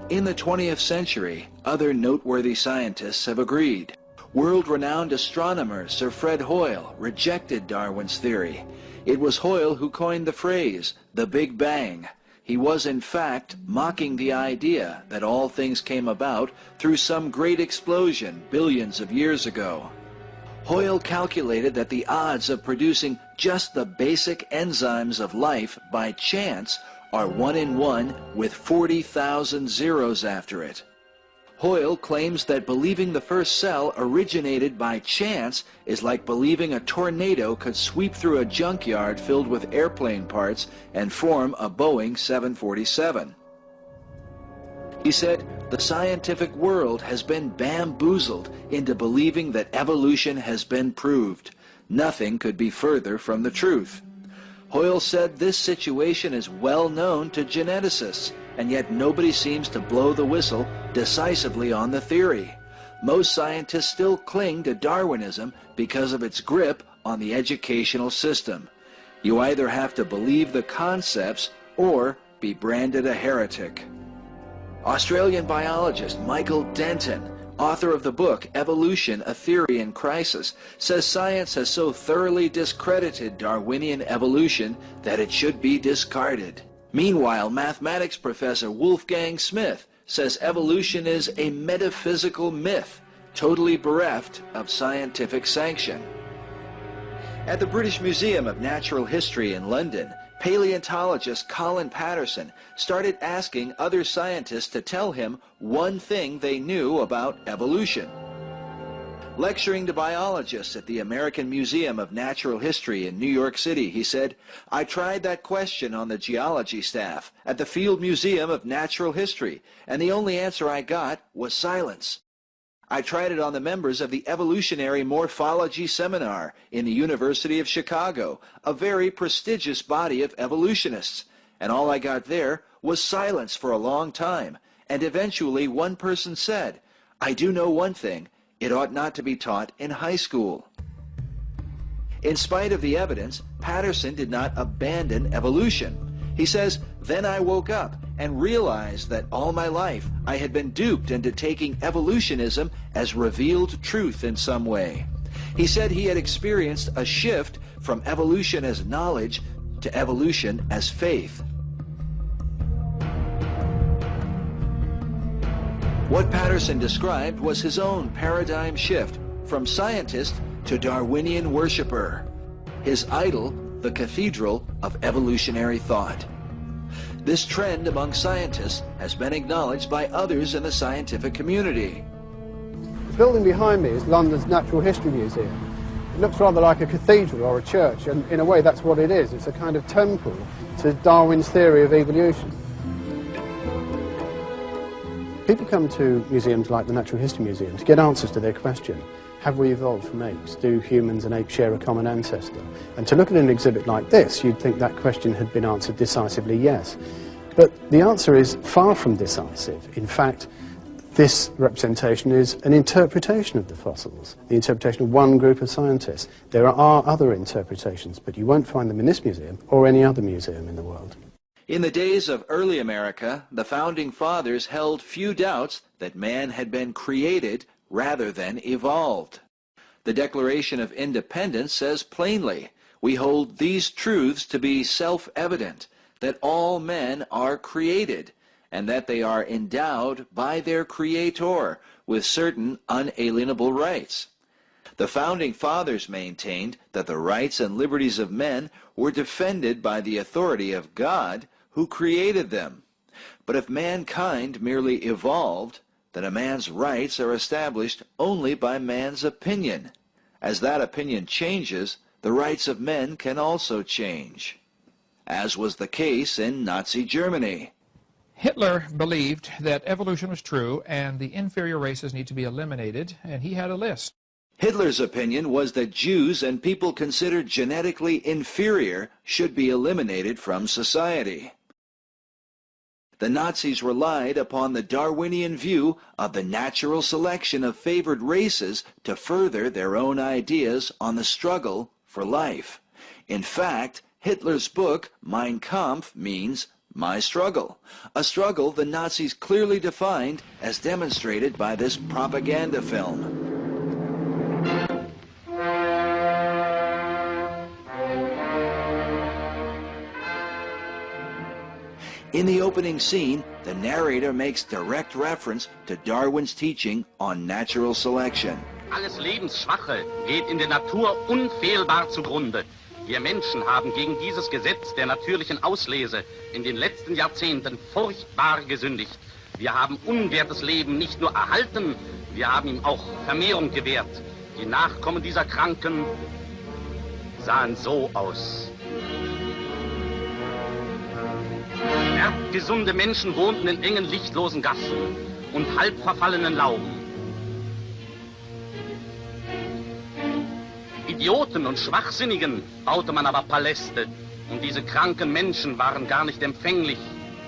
In the 20th century, other noteworthy scientists have agreed. World-renowned astronomer Sir Fred Hoyle rejected Darwin's theory. It was Hoyle who coined the phrase, the Big Bang. He was, in fact, mocking the idea that all things came about through some great explosion billions of years ago. Hoyle calculated that the odds of producing just the basic enzymes of life by chance are 1 in 1 with 40,000 zeros after it. Hoyle claims that believing the first cell originated by chance is like believing a tornado could sweep through a junkyard filled with airplane parts and form a Boeing 747. He said, the scientific world has been bamboozled into believing that evolution has been proved. Nothing could be further from the truth. Hoyle said this situation is well known to geneticists, and yet nobody seems to blow the whistle decisively on the theory. Most scientists still cling to Darwinism because of its grip on the educational system. You either have to believe the concepts or be branded a heretic. Australian biologist Michael Denton, author of the book Evolution, A Theory in Crisis, says science has so thoroughly discredited Darwinian evolution that it should be discarded. Meanwhile, mathematics professor Wolfgang Smith says evolution is a metaphysical myth, totally bereft of scientific sanction. At the British Museum of Natural History in London, paleontologist Colin Patterson started asking other scientists to tell him one thing they knew about evolution. Lecturing to biologists at the American Museum of Natural History in New York City, he said, I tried that question on the geology staff at the Field Museum of Natural History, and the only answer I got was silence. I tried it on the members of the Evolutionary Morphology Seminar in the University of Chicago, a very prestigious body of evolutionists, and all I got there was silence for a long time, and eventually one person said, "I do know one thing, it ought not to be taught in high school." In spite of the evidence, Patterson did not abandon evolution. He says, "Then I woke up and realized that all my life I had been duped into taking evolutionism as revealed truth in some way." He said he had experienced a shift from evolution as knowledge to evolution as faith. What Patterson described was his own paradigm shift from scientist to Darwinian worshiper. His idol, the cathedral of evolutionary thought. This trend among scientists has been acknowledged by others in the scientific community. The building behind me is London's Natural History Museum. It looks rather like a cathedral or a church, and in a way that's what it is. It's a kind of temple to Darwin's theory of evolution. People come to museums like the Natural History Museum to get answers to their question. Have we evolved from apes? Do humans and apes share a common ancestor? And to look at an exhibit like this, you'd think that question had been answered decisively yes. But the answer is far from decisive. In fact, this representation is an interpretation of the fossils, the interpretation of one group of scientists. There are other interpretations, but you won't find them in this museum or any other museum in the world. In the days of early America, the Founding Fathers held few doubts that man had been created rather than evolved. The Declaration of Independence says plainly, "We hold these truths to be self-evident, that all men are created, and that they are endowed by their Creator with certain unalienable rights." The Founding Fathers maintained that the rights and liberties of men were defended by the authority of God, who created them. But if mankind merely evolved, then a man's rights are established only by man's opinion. As that opinion changes, the rights of men can also change, as was the case in Nazi Germany. Hitler believed that evolution was true and the inferior races need to be eliminated, and he had a list. Hitler's opinion was that Jews and people considered genetically inferior should be eliminated from society. The Nazis relied upon the Darwinian view of the natural selection of favored races to further their own ideas on the struggle for life. In fact, Hitler's book, Mein Kampf, means my struggle, a struggle the Nazis clearly defined as demonstrated by this propaganda film. In the opening scene, the narrator makes direct reference to Darwin's teaching on natural selection. Alles Lebensschwache geht in der Natur unfehlbar zugrunde. Wir Menschen haben gegen dieses Gesetz der natürlichen Auslese in den letzten Jahrzehnten furchtbar gesündigt. Wir haben unwertes Leben nicht nur erhalten, wir haben ihm auch Vermehrung gewährt. Die Nachkommen dieser Kranken sahen so aus. Erbgesunde Menschen wohnten in engen, lichtlosen Gassen und halb verfallenen Lauben. Idioten und Schwachsinnigen baute man aber Paläste, und diese kranken Menschen waren gar nicht empfänglich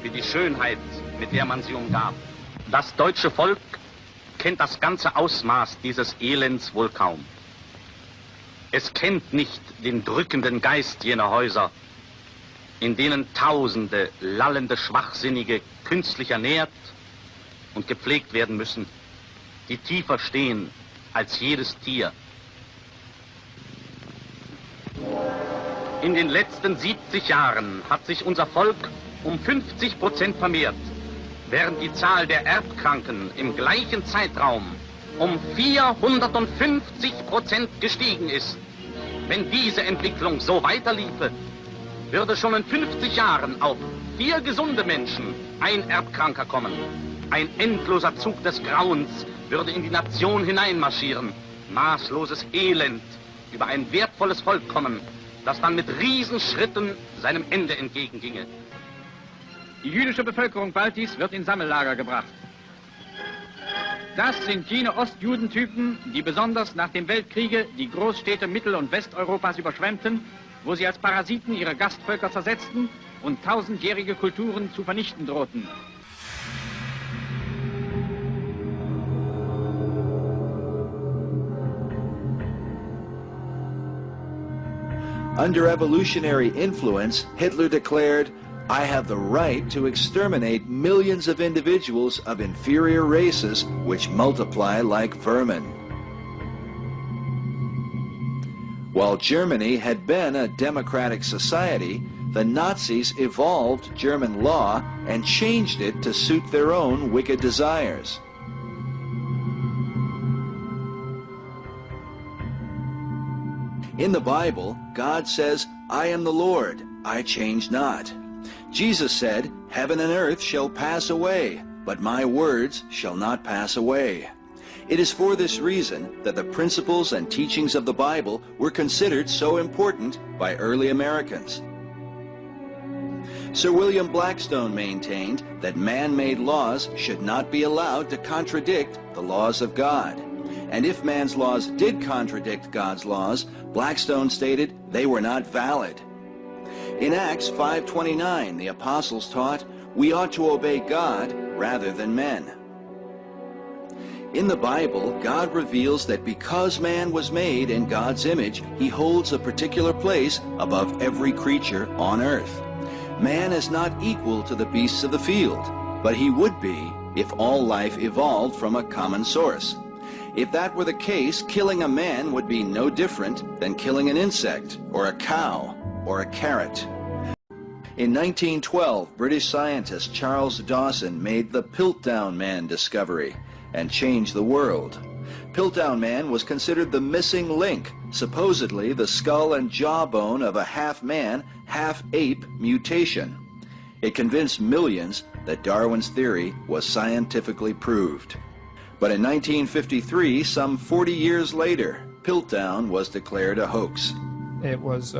für die Schönheit, mit der man sie umgab. Das deutsche Volk kennt das ganze Ausmaß dieses Elends wohl kaum. Es kennt nicht den drückenden Geist jener Häuser, in denen Tausende lallende Schwachsinnige künstlich ernährt und gepflegt werden müssen, die tiefer stehen als jedes Tier. In den letzten 70 Jahren hat sich unser Volk um 50% vermehrt, während die Zahl der Erbkranken im gleichen Zeitraum um 450% gestiegen ist. Wenn diese Entwicklung so weiterliefe, würde schon in 50 Jahren auf 4 gesunde Menschen ein Erbkranker kommen. Ein endloser Zug des Grauens würde in die Nation hineinmarschieren. Maßloses Elend über ein wertvolles Volk kommen, das dann mit Riesenschritten seinem Ende entgegenginge. Die jüdische Bevölkerung Baltis wird in Sammellager gebracht. Das sind jene Ostjudentypen, die besonders nach dem Weltkriege die Großstädte Mittel- und Westeuropas überschwemmten, wo sie als Parasiten ihre Gastvölker zersetzten und tausendjährige Kulturen zu vernichten drohten. Under evolutionary influence, Hitler declared, "I have the right to exterminate millions of individuals of inferior races which multiply like vermin." While Germany had been a democratic society, the Nazis evolved German law and changed it to suit their own wicked desires. In the Bible, God says, "I am the Lord, I change not." Jesus said, "Heaven and earth shall pass away, but my words shall not pass away." It is for this reason that the principles and teachings of the Bible were considered so important by early Americans. Sir William Blackstone maintained that man-made laws should not be allowed to contradict the laws of God. And if man's laws did contradict God's laws, Blackstone stated they were not valid. In Acts 5:29, the apostles taught, we ought to obey God rather than men. In the Bible, God reveals that because man was made in God's image, he holds a particular place above every creature on earth. Man is not equal to the beasts of the field, but he would be if all life evolved from a common source. If that were the case, killing a man would be no different than killing an insect, or a cow, or a carrot. In 1912, British scientist Charles Dawson made the Piltdown Man discovery and changed the world. Piltdown Man was considered the missing link, supposedly the skull and jawbone of a half-man, half-ape mutation. It convinced millions that Darwin's theory was scientifically proved. But in 1953, some 40 years later, Piltdown was declared a hoax. It was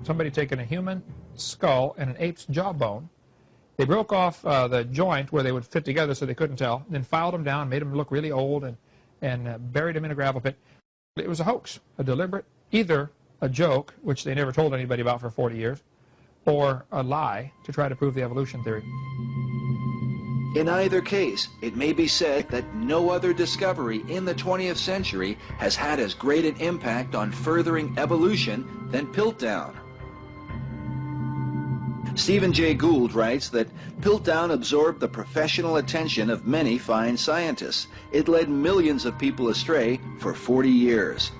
somebody taking a human skull and an ape's jawbone. They broke off the joint where they would fit together so they couldn't tell, then filed them down, made them look really old, and buried them in a gravel pit. It was a hoax, a deliberate, either a joke, which they never told anybody about for 40 years, or a lie to try to prove the evolution theory. In either case, it may be said that no other discovery in the 20th century has had as great an impact on furthering evolution than Piltdown. Stephen Jay Gould writes that Piltdown absorbed the professional attention of many fine scientists. It led millions of people astray for 40 years.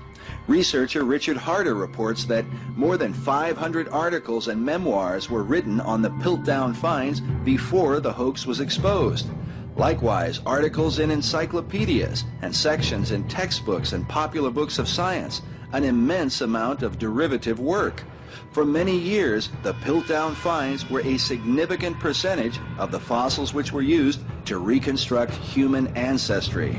Researcher Richard Harder reports that more than 500 articles and memoirs were written on the Piltdown finds before the hoax was exposed. Likewise, articles in encyclopedias and sections in textbooks and popular books of science, an immense amount of derivative work. For many years, the Piltdown finds were a significant percentage of the fossils which were used to reconstruct human ancestry.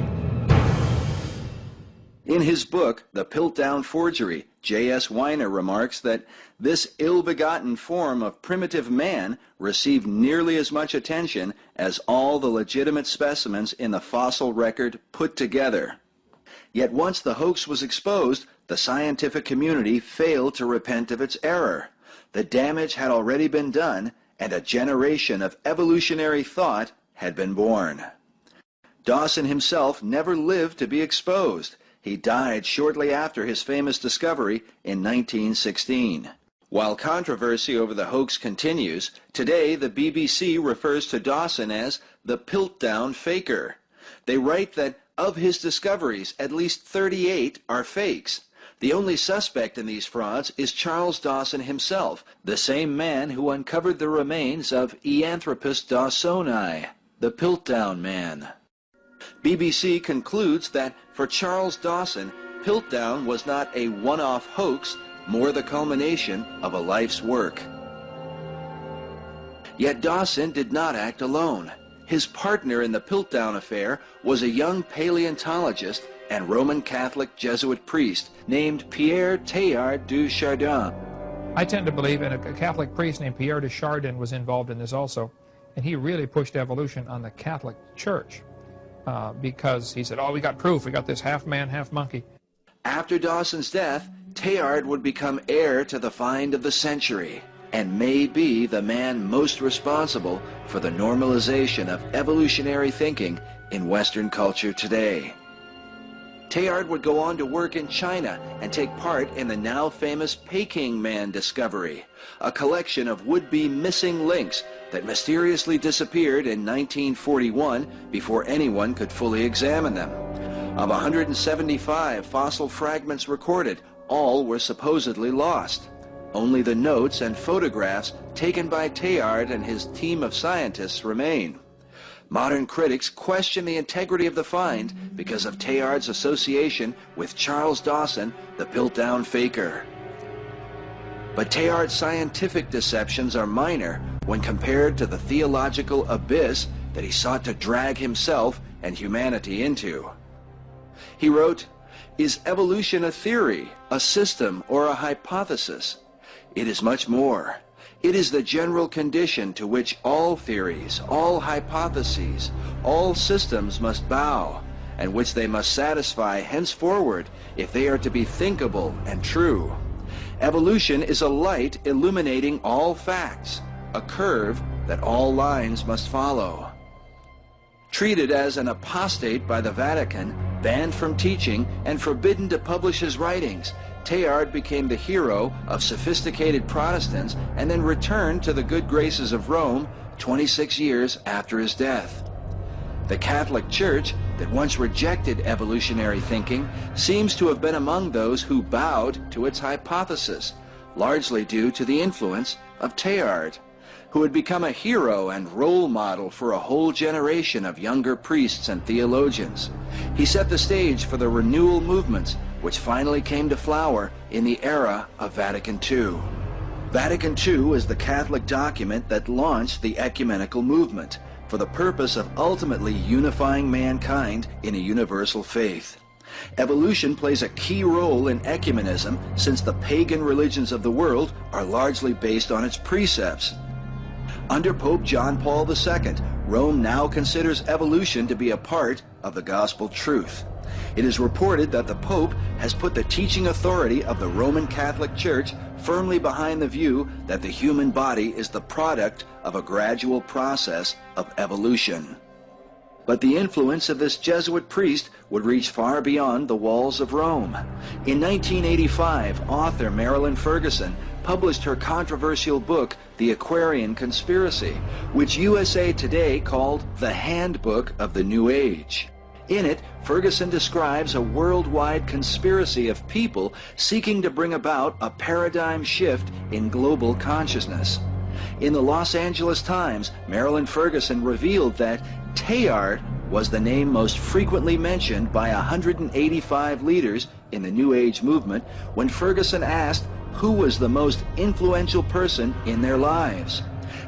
In his book, The Piltdown Forgery, J.S. Weiner remarks that this ill-begotten form of primitive man received nearly as much attention as all the legitimate specimens in the fossil record put together. Yet once the hoax was exposed, the scientific community failed to repent of its error. The damage had already been done, and a generation of evolutionary thought had been born. Dawson himself never lived to be exposed. He died shortly after his famous discovery in 1916. While controversy over the hoax continues, today the BBC refers to Dawson as the Piltdown Faker. They write that of his discoveries, at least 38 are fakes. The only suspect in these frauds is Charles Dawson himself, the same man who uncovered the remains of Eanthropus dawsoni, the Piltdown Man. BBC concludes that for Charles Dawson, Piltdown was not a one-off hoax, more the culmination of a life's work. Yet Dawson did not act alone. His partner in the Piltdown affair was a young paleontologist and Roman Catholic Jesuit priest named Pierre Teilhard du Chardin. I tend to believe a Catholic priest named Pierre de Chardin was involved in this also, and he really pushed evolution on the Catholic Church. because he said, oh, we got proof, we got this half man, half monkey. After Dawson's death, Teilhard would become heir to the find of the century, and may be the man most responsible for the normalization of evolutionary thinking in Western culture today. Teilhard would go on to work in China and take part in the now famous Peking Man discovery, a collection of would-be missing links that mysteriously disappeared in 1941 before anyone could fully examine them. Of 175 fossil fragments recorded, all were supposedly lost. Only the notes and photographs taken by Teilhard and his team of scientists remain. Modern critics question the integrity of the find because of Teilhard's association with Charles Dawson, the Piltdown faker. But Teilhard's scientific deceptions are minor when compared to the theological abyss that he sought to drag himself and humanity into. He wrote, "Is evolution a theory, a system, or a hypothesis? It is much more. It is the general condition to which all theories, all hypotheses, all systems must bow, and which they must satisfy henceforward if they are to be thinkable and true. Evolution is a light illuminating all facts, a curve that all lines must follow." Treated as an apostate by the Vatican, banned from teaching, and forbidden to publish his writings, Teilhard became the hero of sophisticated Protestants and then returned to the good graces of Rome 26 years after his death. The Catholic Church, that once rejected evolutionary thinking, seems to have been among those who bowed to its hypothesis, largely due to the influence of Teilhard, who had become a hero and role model for a whole generation of younger priests and theologians. He set the stage for the renewal movements which finally came to flower in the era of Vatican II. Vatican II is the Catholic document that launched the ecumenical movement for the purpose of ultimately unifying mankind in a universal faith. Evolution plays a key role in ecumenism since the pagan religions of the world are largely based on its precepts. Under Pope John Paul II, Rome now considers evolution to be a part of the gospel truth. It is reported that the Pope has put the teaching authority of the Roman Catholic Church firmly behind the view that the human body is the product of a gradual process of evolution. But the influence of this Jesuit priest would reach far beyond the walls of Rome. In 1985, author Marilyn Ferguson published her controversial book, The Aquarian Conspiracy, which USA Today called the Handbook of the New Age. In it, Ferguson describes a worldwide conspiracy of people seeking to bring about a paradigm shift in global consciousness. In the Los Angeles Times, Marilyn Ferguson revealed that Teilhard was the name most frequently mentioned by 185 leaders in the New Age movement when Ferguson asked who was the most influential person in their lives.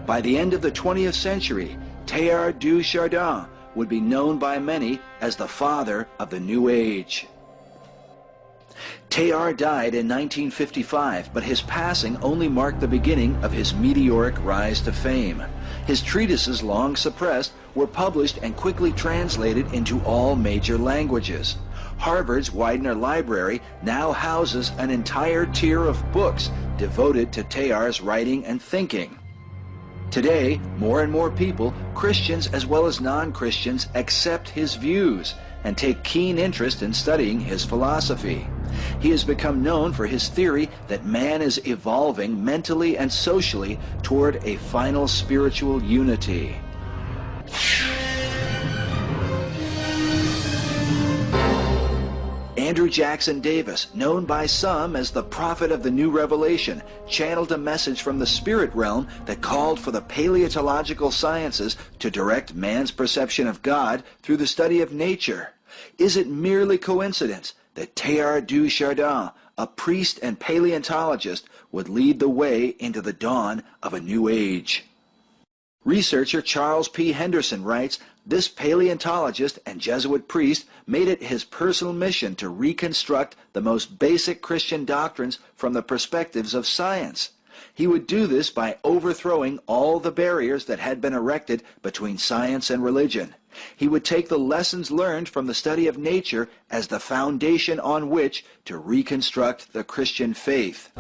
By the end of the 20th century, Teilhard du Chardin would be known by many as the father of the New Age. Teilhard died in 1955, but his passing only marked the beginning of his meteoric rise to fame. His treatises, long suppressed, were published and quickly translated into all major languages. Harvard's Widener Library now houses an entire tier of books devoted to Teilhard's writing and thinking. Today, more and more people, Christians as well as non-Christians, accept his views and take keen interest in studying his philosophy. He has become known for his theory that man is evolving mentally and socially toward a final spiritual unity. Andrew Jackson Davis, known by some as the prophet of the New Revelation, channeled a message from the spirit realm that called for the paleontological sciences to direct man's perception of God through the study of nature. Is it merely coincidence that Teilhard du Chardin, a priest and paleontologist, would lead the way into the dawn of a new age? Researcher Charles P. Henderson writes, this paleontologist and Jesuit priest made it his personal mission to reconstruct the most basic Christian doctrines from the perspectives of science. He would do this by overthrowing all the barriers that had been erected between science and religion. He would take the lessons learned from the study of nature as the foundation on which to reconstruct the Christian faith.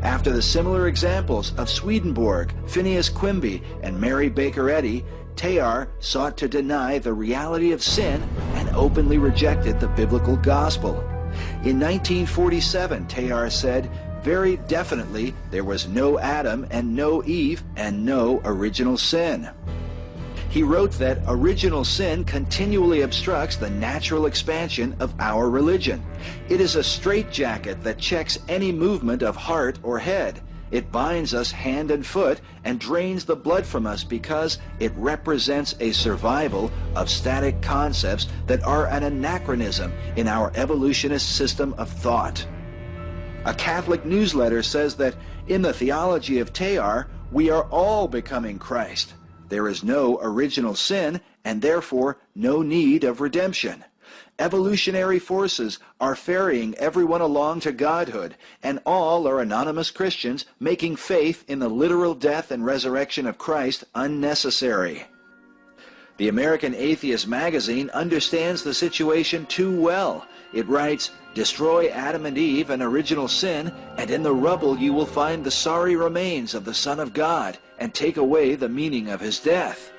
After the similar examples of Swedenborg, Phineas Quimby, and Mary Baker Eddy, Teilhard sought to deny the reality of sin and openly rejected the biblical gospel. In 1947, Teilhard said, "Very definitely, there was no Adam and no Eve and no original sin." He wrote that original sin continually obstructs the natural expansion of our religion. It is a straitjacket that checks any movement of heart or head. It binds us hand and foot and drains the blood from us because it represents a survival of static concepts that are an anachronism in our evolutionist system of thought. A Catholic newsletter says that in the theology of Teilhard, we are all becoming Christ. There is no original sin and therefore no need of redemption. Evolutionary forces are ferrying everyone along to godhood, and all are anonymous Christians making faith in the literal death and resurrection of Christ unnecessary. The American Atheist magazine understands the situation too well. It writes, "Destroy Adam and Eve and original sin, and in the rubble you will find the sorry remains of the Son of God, and take away the meaning of his death."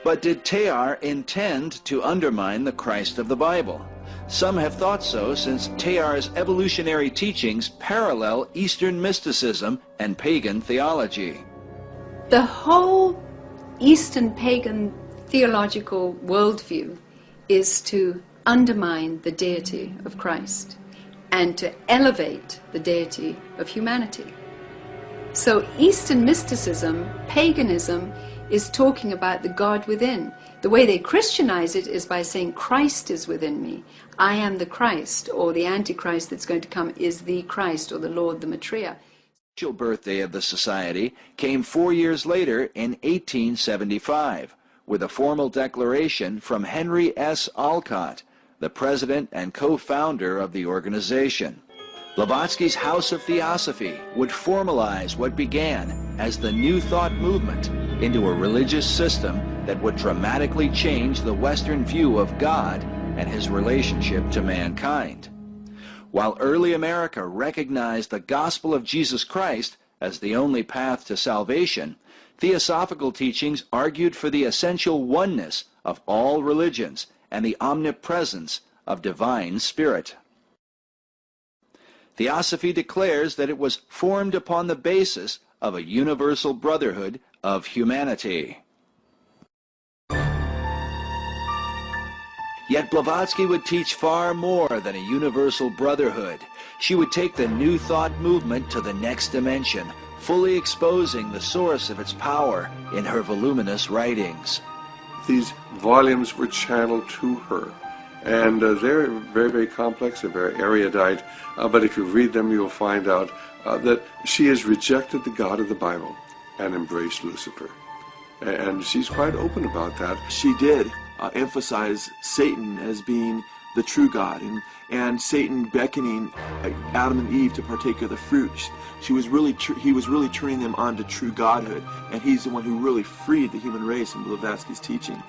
But did Teilhard intend to undermine the Christ of the Bible? Some have thought so, since Teilhard's evolutionary teachings parallel Eastern mysticism and pagan theology. The whole Eastern pagan theological worldview is to undermine the deity of Christ and to elevate the deity of humanity. So Eastern mysticism, paganism, is talking about the God within. The way they Christianize it is by saying Christ is within me. I am the Christ, or the Antichrist that's going to come is the Christ, or the Lord, the Maitreya. The official birthday of the society came 4 years later in 1875, with a formal declaration from Henry S. Alcott, the president and co-founder of the organization. Blavatsky's House of Theosophy would formalize what began as the New Thought movement into a religious system that would dramatically change the Western view of God and his relationship to mankind. While early America recognized the gospel of Jesus Christ as the only path to salvation, theosophical teachings argued for the essential oneness of all religions and the omnipresence of divine spirit. Theosophy declares that it was formed upon the basis of a universal brotherhood of humanity. Yet Blavatsky would teach far more than a universal brotherhood. She would take the New Thought movement to the next dimension, fully exposing the source of its power in her voluminous writings. These volumes were channeled to her, and they're very, very complex, they're very erudite, but if you read them you'll find out that she has rejected the God of the Bible and embraced Lucifer. And she's quite open about that. She did emphasize Satan as being the true God, and Satan beckoning Adam and Eve to partake of the fruit. He was really turning them on to true godhood, and he's the one who really freed the human race in Blavatsky's teaching.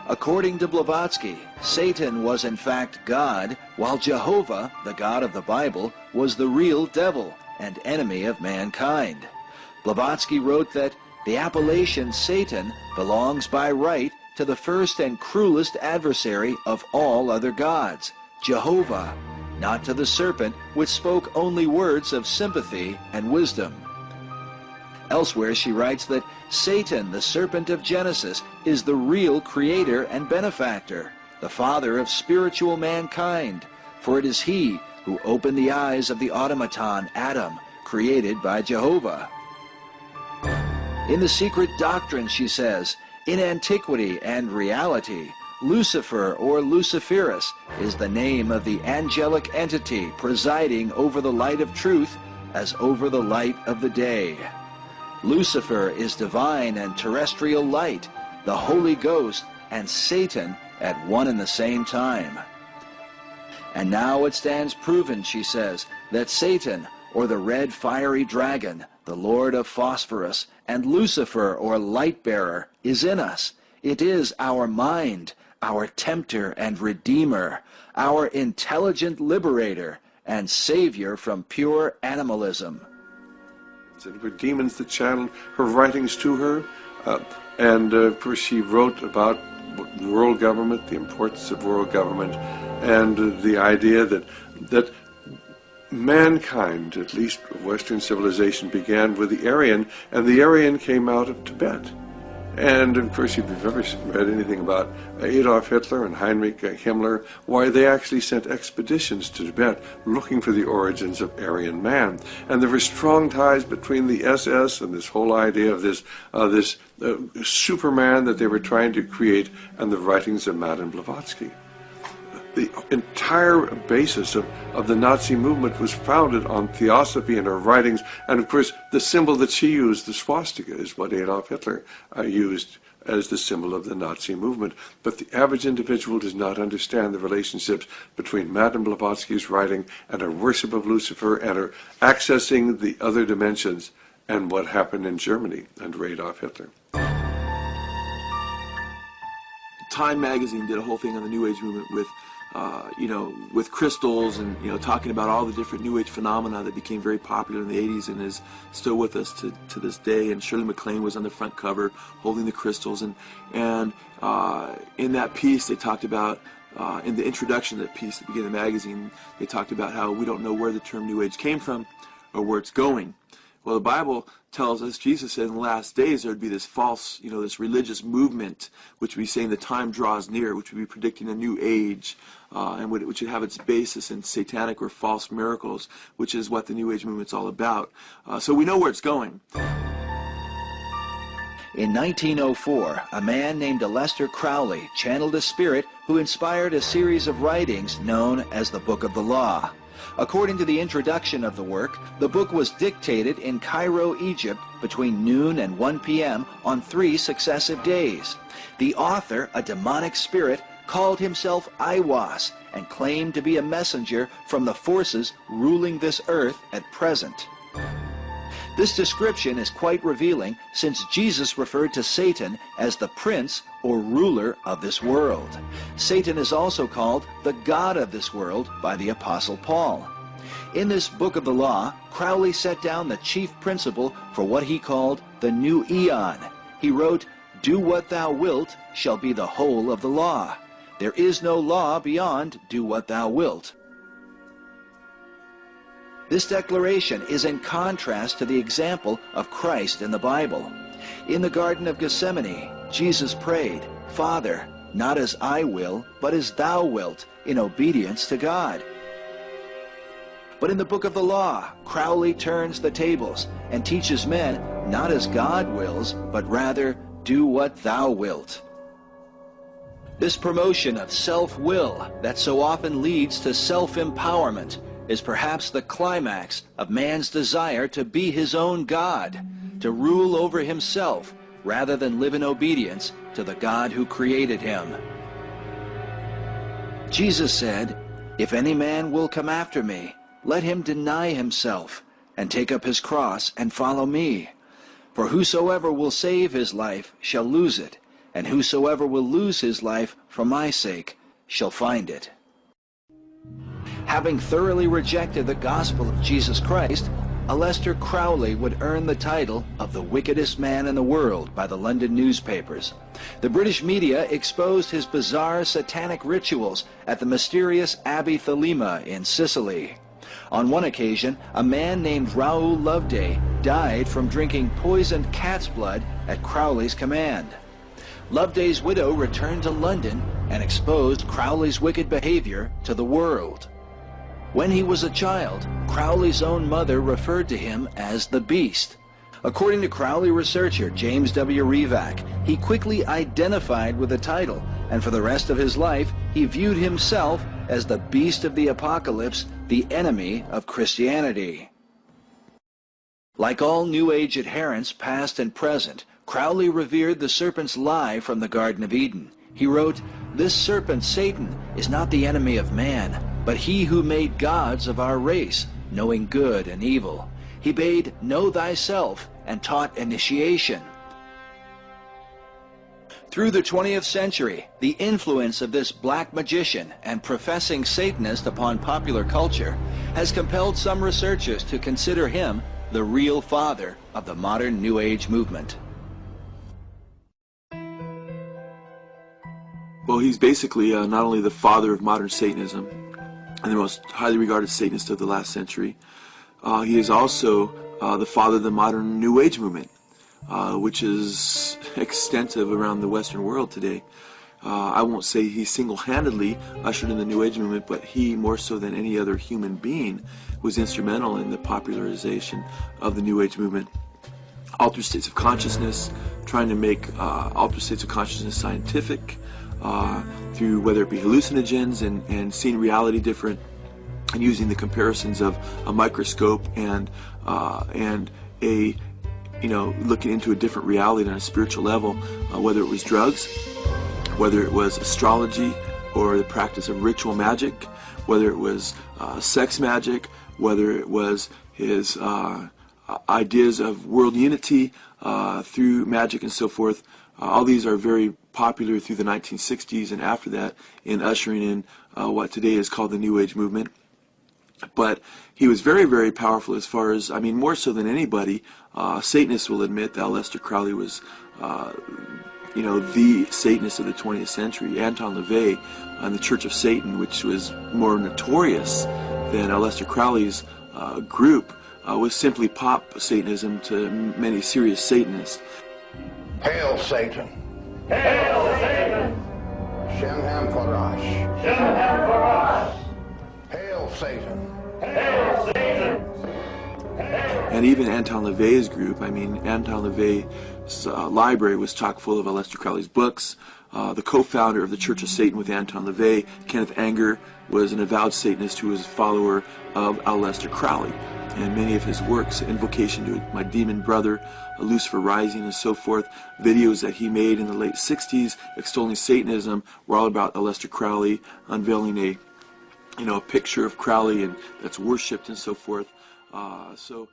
According to Blavatsky, Satan was in fact God, while Jehovah, the God of the Bible, was the real devil and enemy of mankind. Blavatsky wrote that the appellation Satan belongs by right to the first and cruelest adversary of all other gods, Jehovah, not to the serpent which spoke only words of sympathy and wisdom. Elsewhere she writes that Satan, the serpent of Genesis, is the real creator and benefactor, the father of spiritual mankind, for it is he who opened the eyes of the automaton Adam, created by Jehovah. In The Secret Doctrine, she says, in antiquity and reality, Lucifer or Luciferus is the name of the angelic entity presiding over the light of truth as over the light of the day. Lucifer is divine and terrestrial light, the Holy Ghost and Satan at one and the same time. And now it stands proven, she says, that Satan, or the red fiery dragon, the lord of phosphorus, and Lucifer, or light-bearer, is in us. It is our mind, our tempter and redeemer, our intelligent liberator, and savior from pure animalism. It were demons that channeled her writings to her, and of course she wrote about world government, the importance of world government, and the idea that mankind, at least Western civilization, began with the Aryan, and the Aryan came out of Tibet. And of course, if you've ever read anything about Adolf Hitler and Heinrich Himmler, why they actually sent expeditions to Tibet looking for the origins of Aryan man. And there were strong ties between the SS and this whole idea of this Superman that they were trying to create and the writings of Madame Blavatsky. The entire basis of the Nazi movement was founded on theosophy and her writings, and of course the symbol that she used, the swastika, is what Adolf Hitler used as the symbol of the Nazi movement. But the average individual does not understand the relationships between Madame Blavatsky's writing and her worship of Lucifer and her accessing the other dimensions and what happened in Germany under Adolf Hitler. Time magazine did a whole thing on the New Age movement with with crystals and, talking about all the different New Age phenomena that became very popular in the 80s and is still with us to this day. And Shirley MacLaine was on the front cover holding the crystals. And in that piece, they talked about, in the introduction to that piece at the beginning of the magazine, they talked about how we don't know where the term New Age came from or where it's going. Well, the Bible tells us, Jesus said in the last days there would be this false, this religious movement, which would be saying the time draws near, which would be predicting a new age, and which would have its basis in satanic or false miracles, which is what the New Age movement's all about. So we know where it's going. In 1904, a man named Aleister Crowley channeled a spirit who inspired a series of writings known as the Book of the Law. According to the introduction of the work, the book was dictated in Cairo, Egypt, between noon and 1 p.m. on 3 successive days. The author, a demonic spirit, called himself Aiwas and claimed to be a messenger from the forces ruling this earth at present. This description is quite revealing, since Jesus referred to Satan as the prince or ruler of this world. Satan is also called the god of this world by the Apostle Paul. In this Book of the Law, Crowley set down the chief principle for what he called the new eon. He wrote, "Do what thou wilt shall be the whole of the law. There is no law beyond do what thou wilt." This declaration is in contrast to the example of Christ in the Bible. In the Garden of Gethsemane, Jesus prayed, "Father, not as I will, but as thou wilt," in obedience to God. But in the Book of the Law, Crowley turns the tables and teaches men not as God wills, but rather, "Do what thou wilt." This promotion of self-will that so often leads to self-empowerment is perhaps the climax of man's desire to be his own God, to rule over himself rather than live in obedience to the God who created him. Jesus said, "If any man will come after me, let him deny himself and take up his cross and follow me. For whosoever will save his life shall lose it, and whosoever will lose his life for my sake shall find it." Having thoroughly rejected the gospel of Jesus Christ, Aleister Crowley would earn the title of the wickedest man in the world by the London newspapers. The British media exposed his bizarre satanic rituals at the mysterious Abbey Thelema in Sicily. On one occasion, a man named Raoul Loveday died from drinking poisoned cat's blood at Crowley's command. Loveday's widow returned to London and exposed Crowley's wicked behavior to the world. When he was a child, Crowley's own mother referred to him as the Beast. According to Crowley researcher James W. Revac, he quickly identified with the title, and for the rest of his life, he viewed himself as the Beast of the Apocalypse, the enemy of Christianity. Like all New Age adherents, past and present, Crowley revered the serpent's lie from the Garden of Eden. He wrote, "This serpent, Satan, is not the enemy of man, but he who made gods of our race, knowing good and evil. He bade know thyself and taught initiation. Through the 20th century, the influence of this black magician and professing Satanist upon popular culture has compelled some researchers to consider him the real father of the modern New Age movement. Well, he's basically not only the father of modern Satanism and the most highly regarded Satanist of the last century, he is also the father of the modern New Age movement, which is extensive around the Western world today. I won't say he single-handedly ushered in the New Age movement, but he, more so than any other human being, was instrumental in the popularization of the New Age movement. Altered states of consciousness, trying to make altered states of consciousness scientific, through whether it be hallucinogens and seeing reality different, and using the comparisons of a microscope and a looking into a different reality on a spiritual level, whether it was drugs, whether it was astrology or the practice of ritual magic, whether it was sex magic, whether it was his ideas of world unity through magic and so forth. All these are very popular through the 1960s and after that in ushering in what today is called the New Age movement. But he was very, very powerful as far as, I mean, more so than anybody. Satanists will admit that Aleister Crowley was, the Satanist of the 20th century. Anton LaVey and the Church of Satan, which was more notorious than Aleister Crowley's group, was simply pop Satanism to many serious Satanists. Hail Satan! Hail Satan! Shem Parash! Shem Parash! Hail Satan! Hail Satan! And even Anton LaVey's group, I mean, Anton LaVey's library was chock full of Aleister Crowley's books. The co-founder of the Church of Satan with Anton LaVey, Kenneth Anger, was an avowed Satanist who was a follower of Aleister Crowley. And many of his works, Invocation to My Demon Brother, Lucifer Rising, and so forth, videos that he made in the late 60s extolling Satanism, were all about Aleister Crowley, unveiling a picture of Crowley and that's worshipped and so forth. So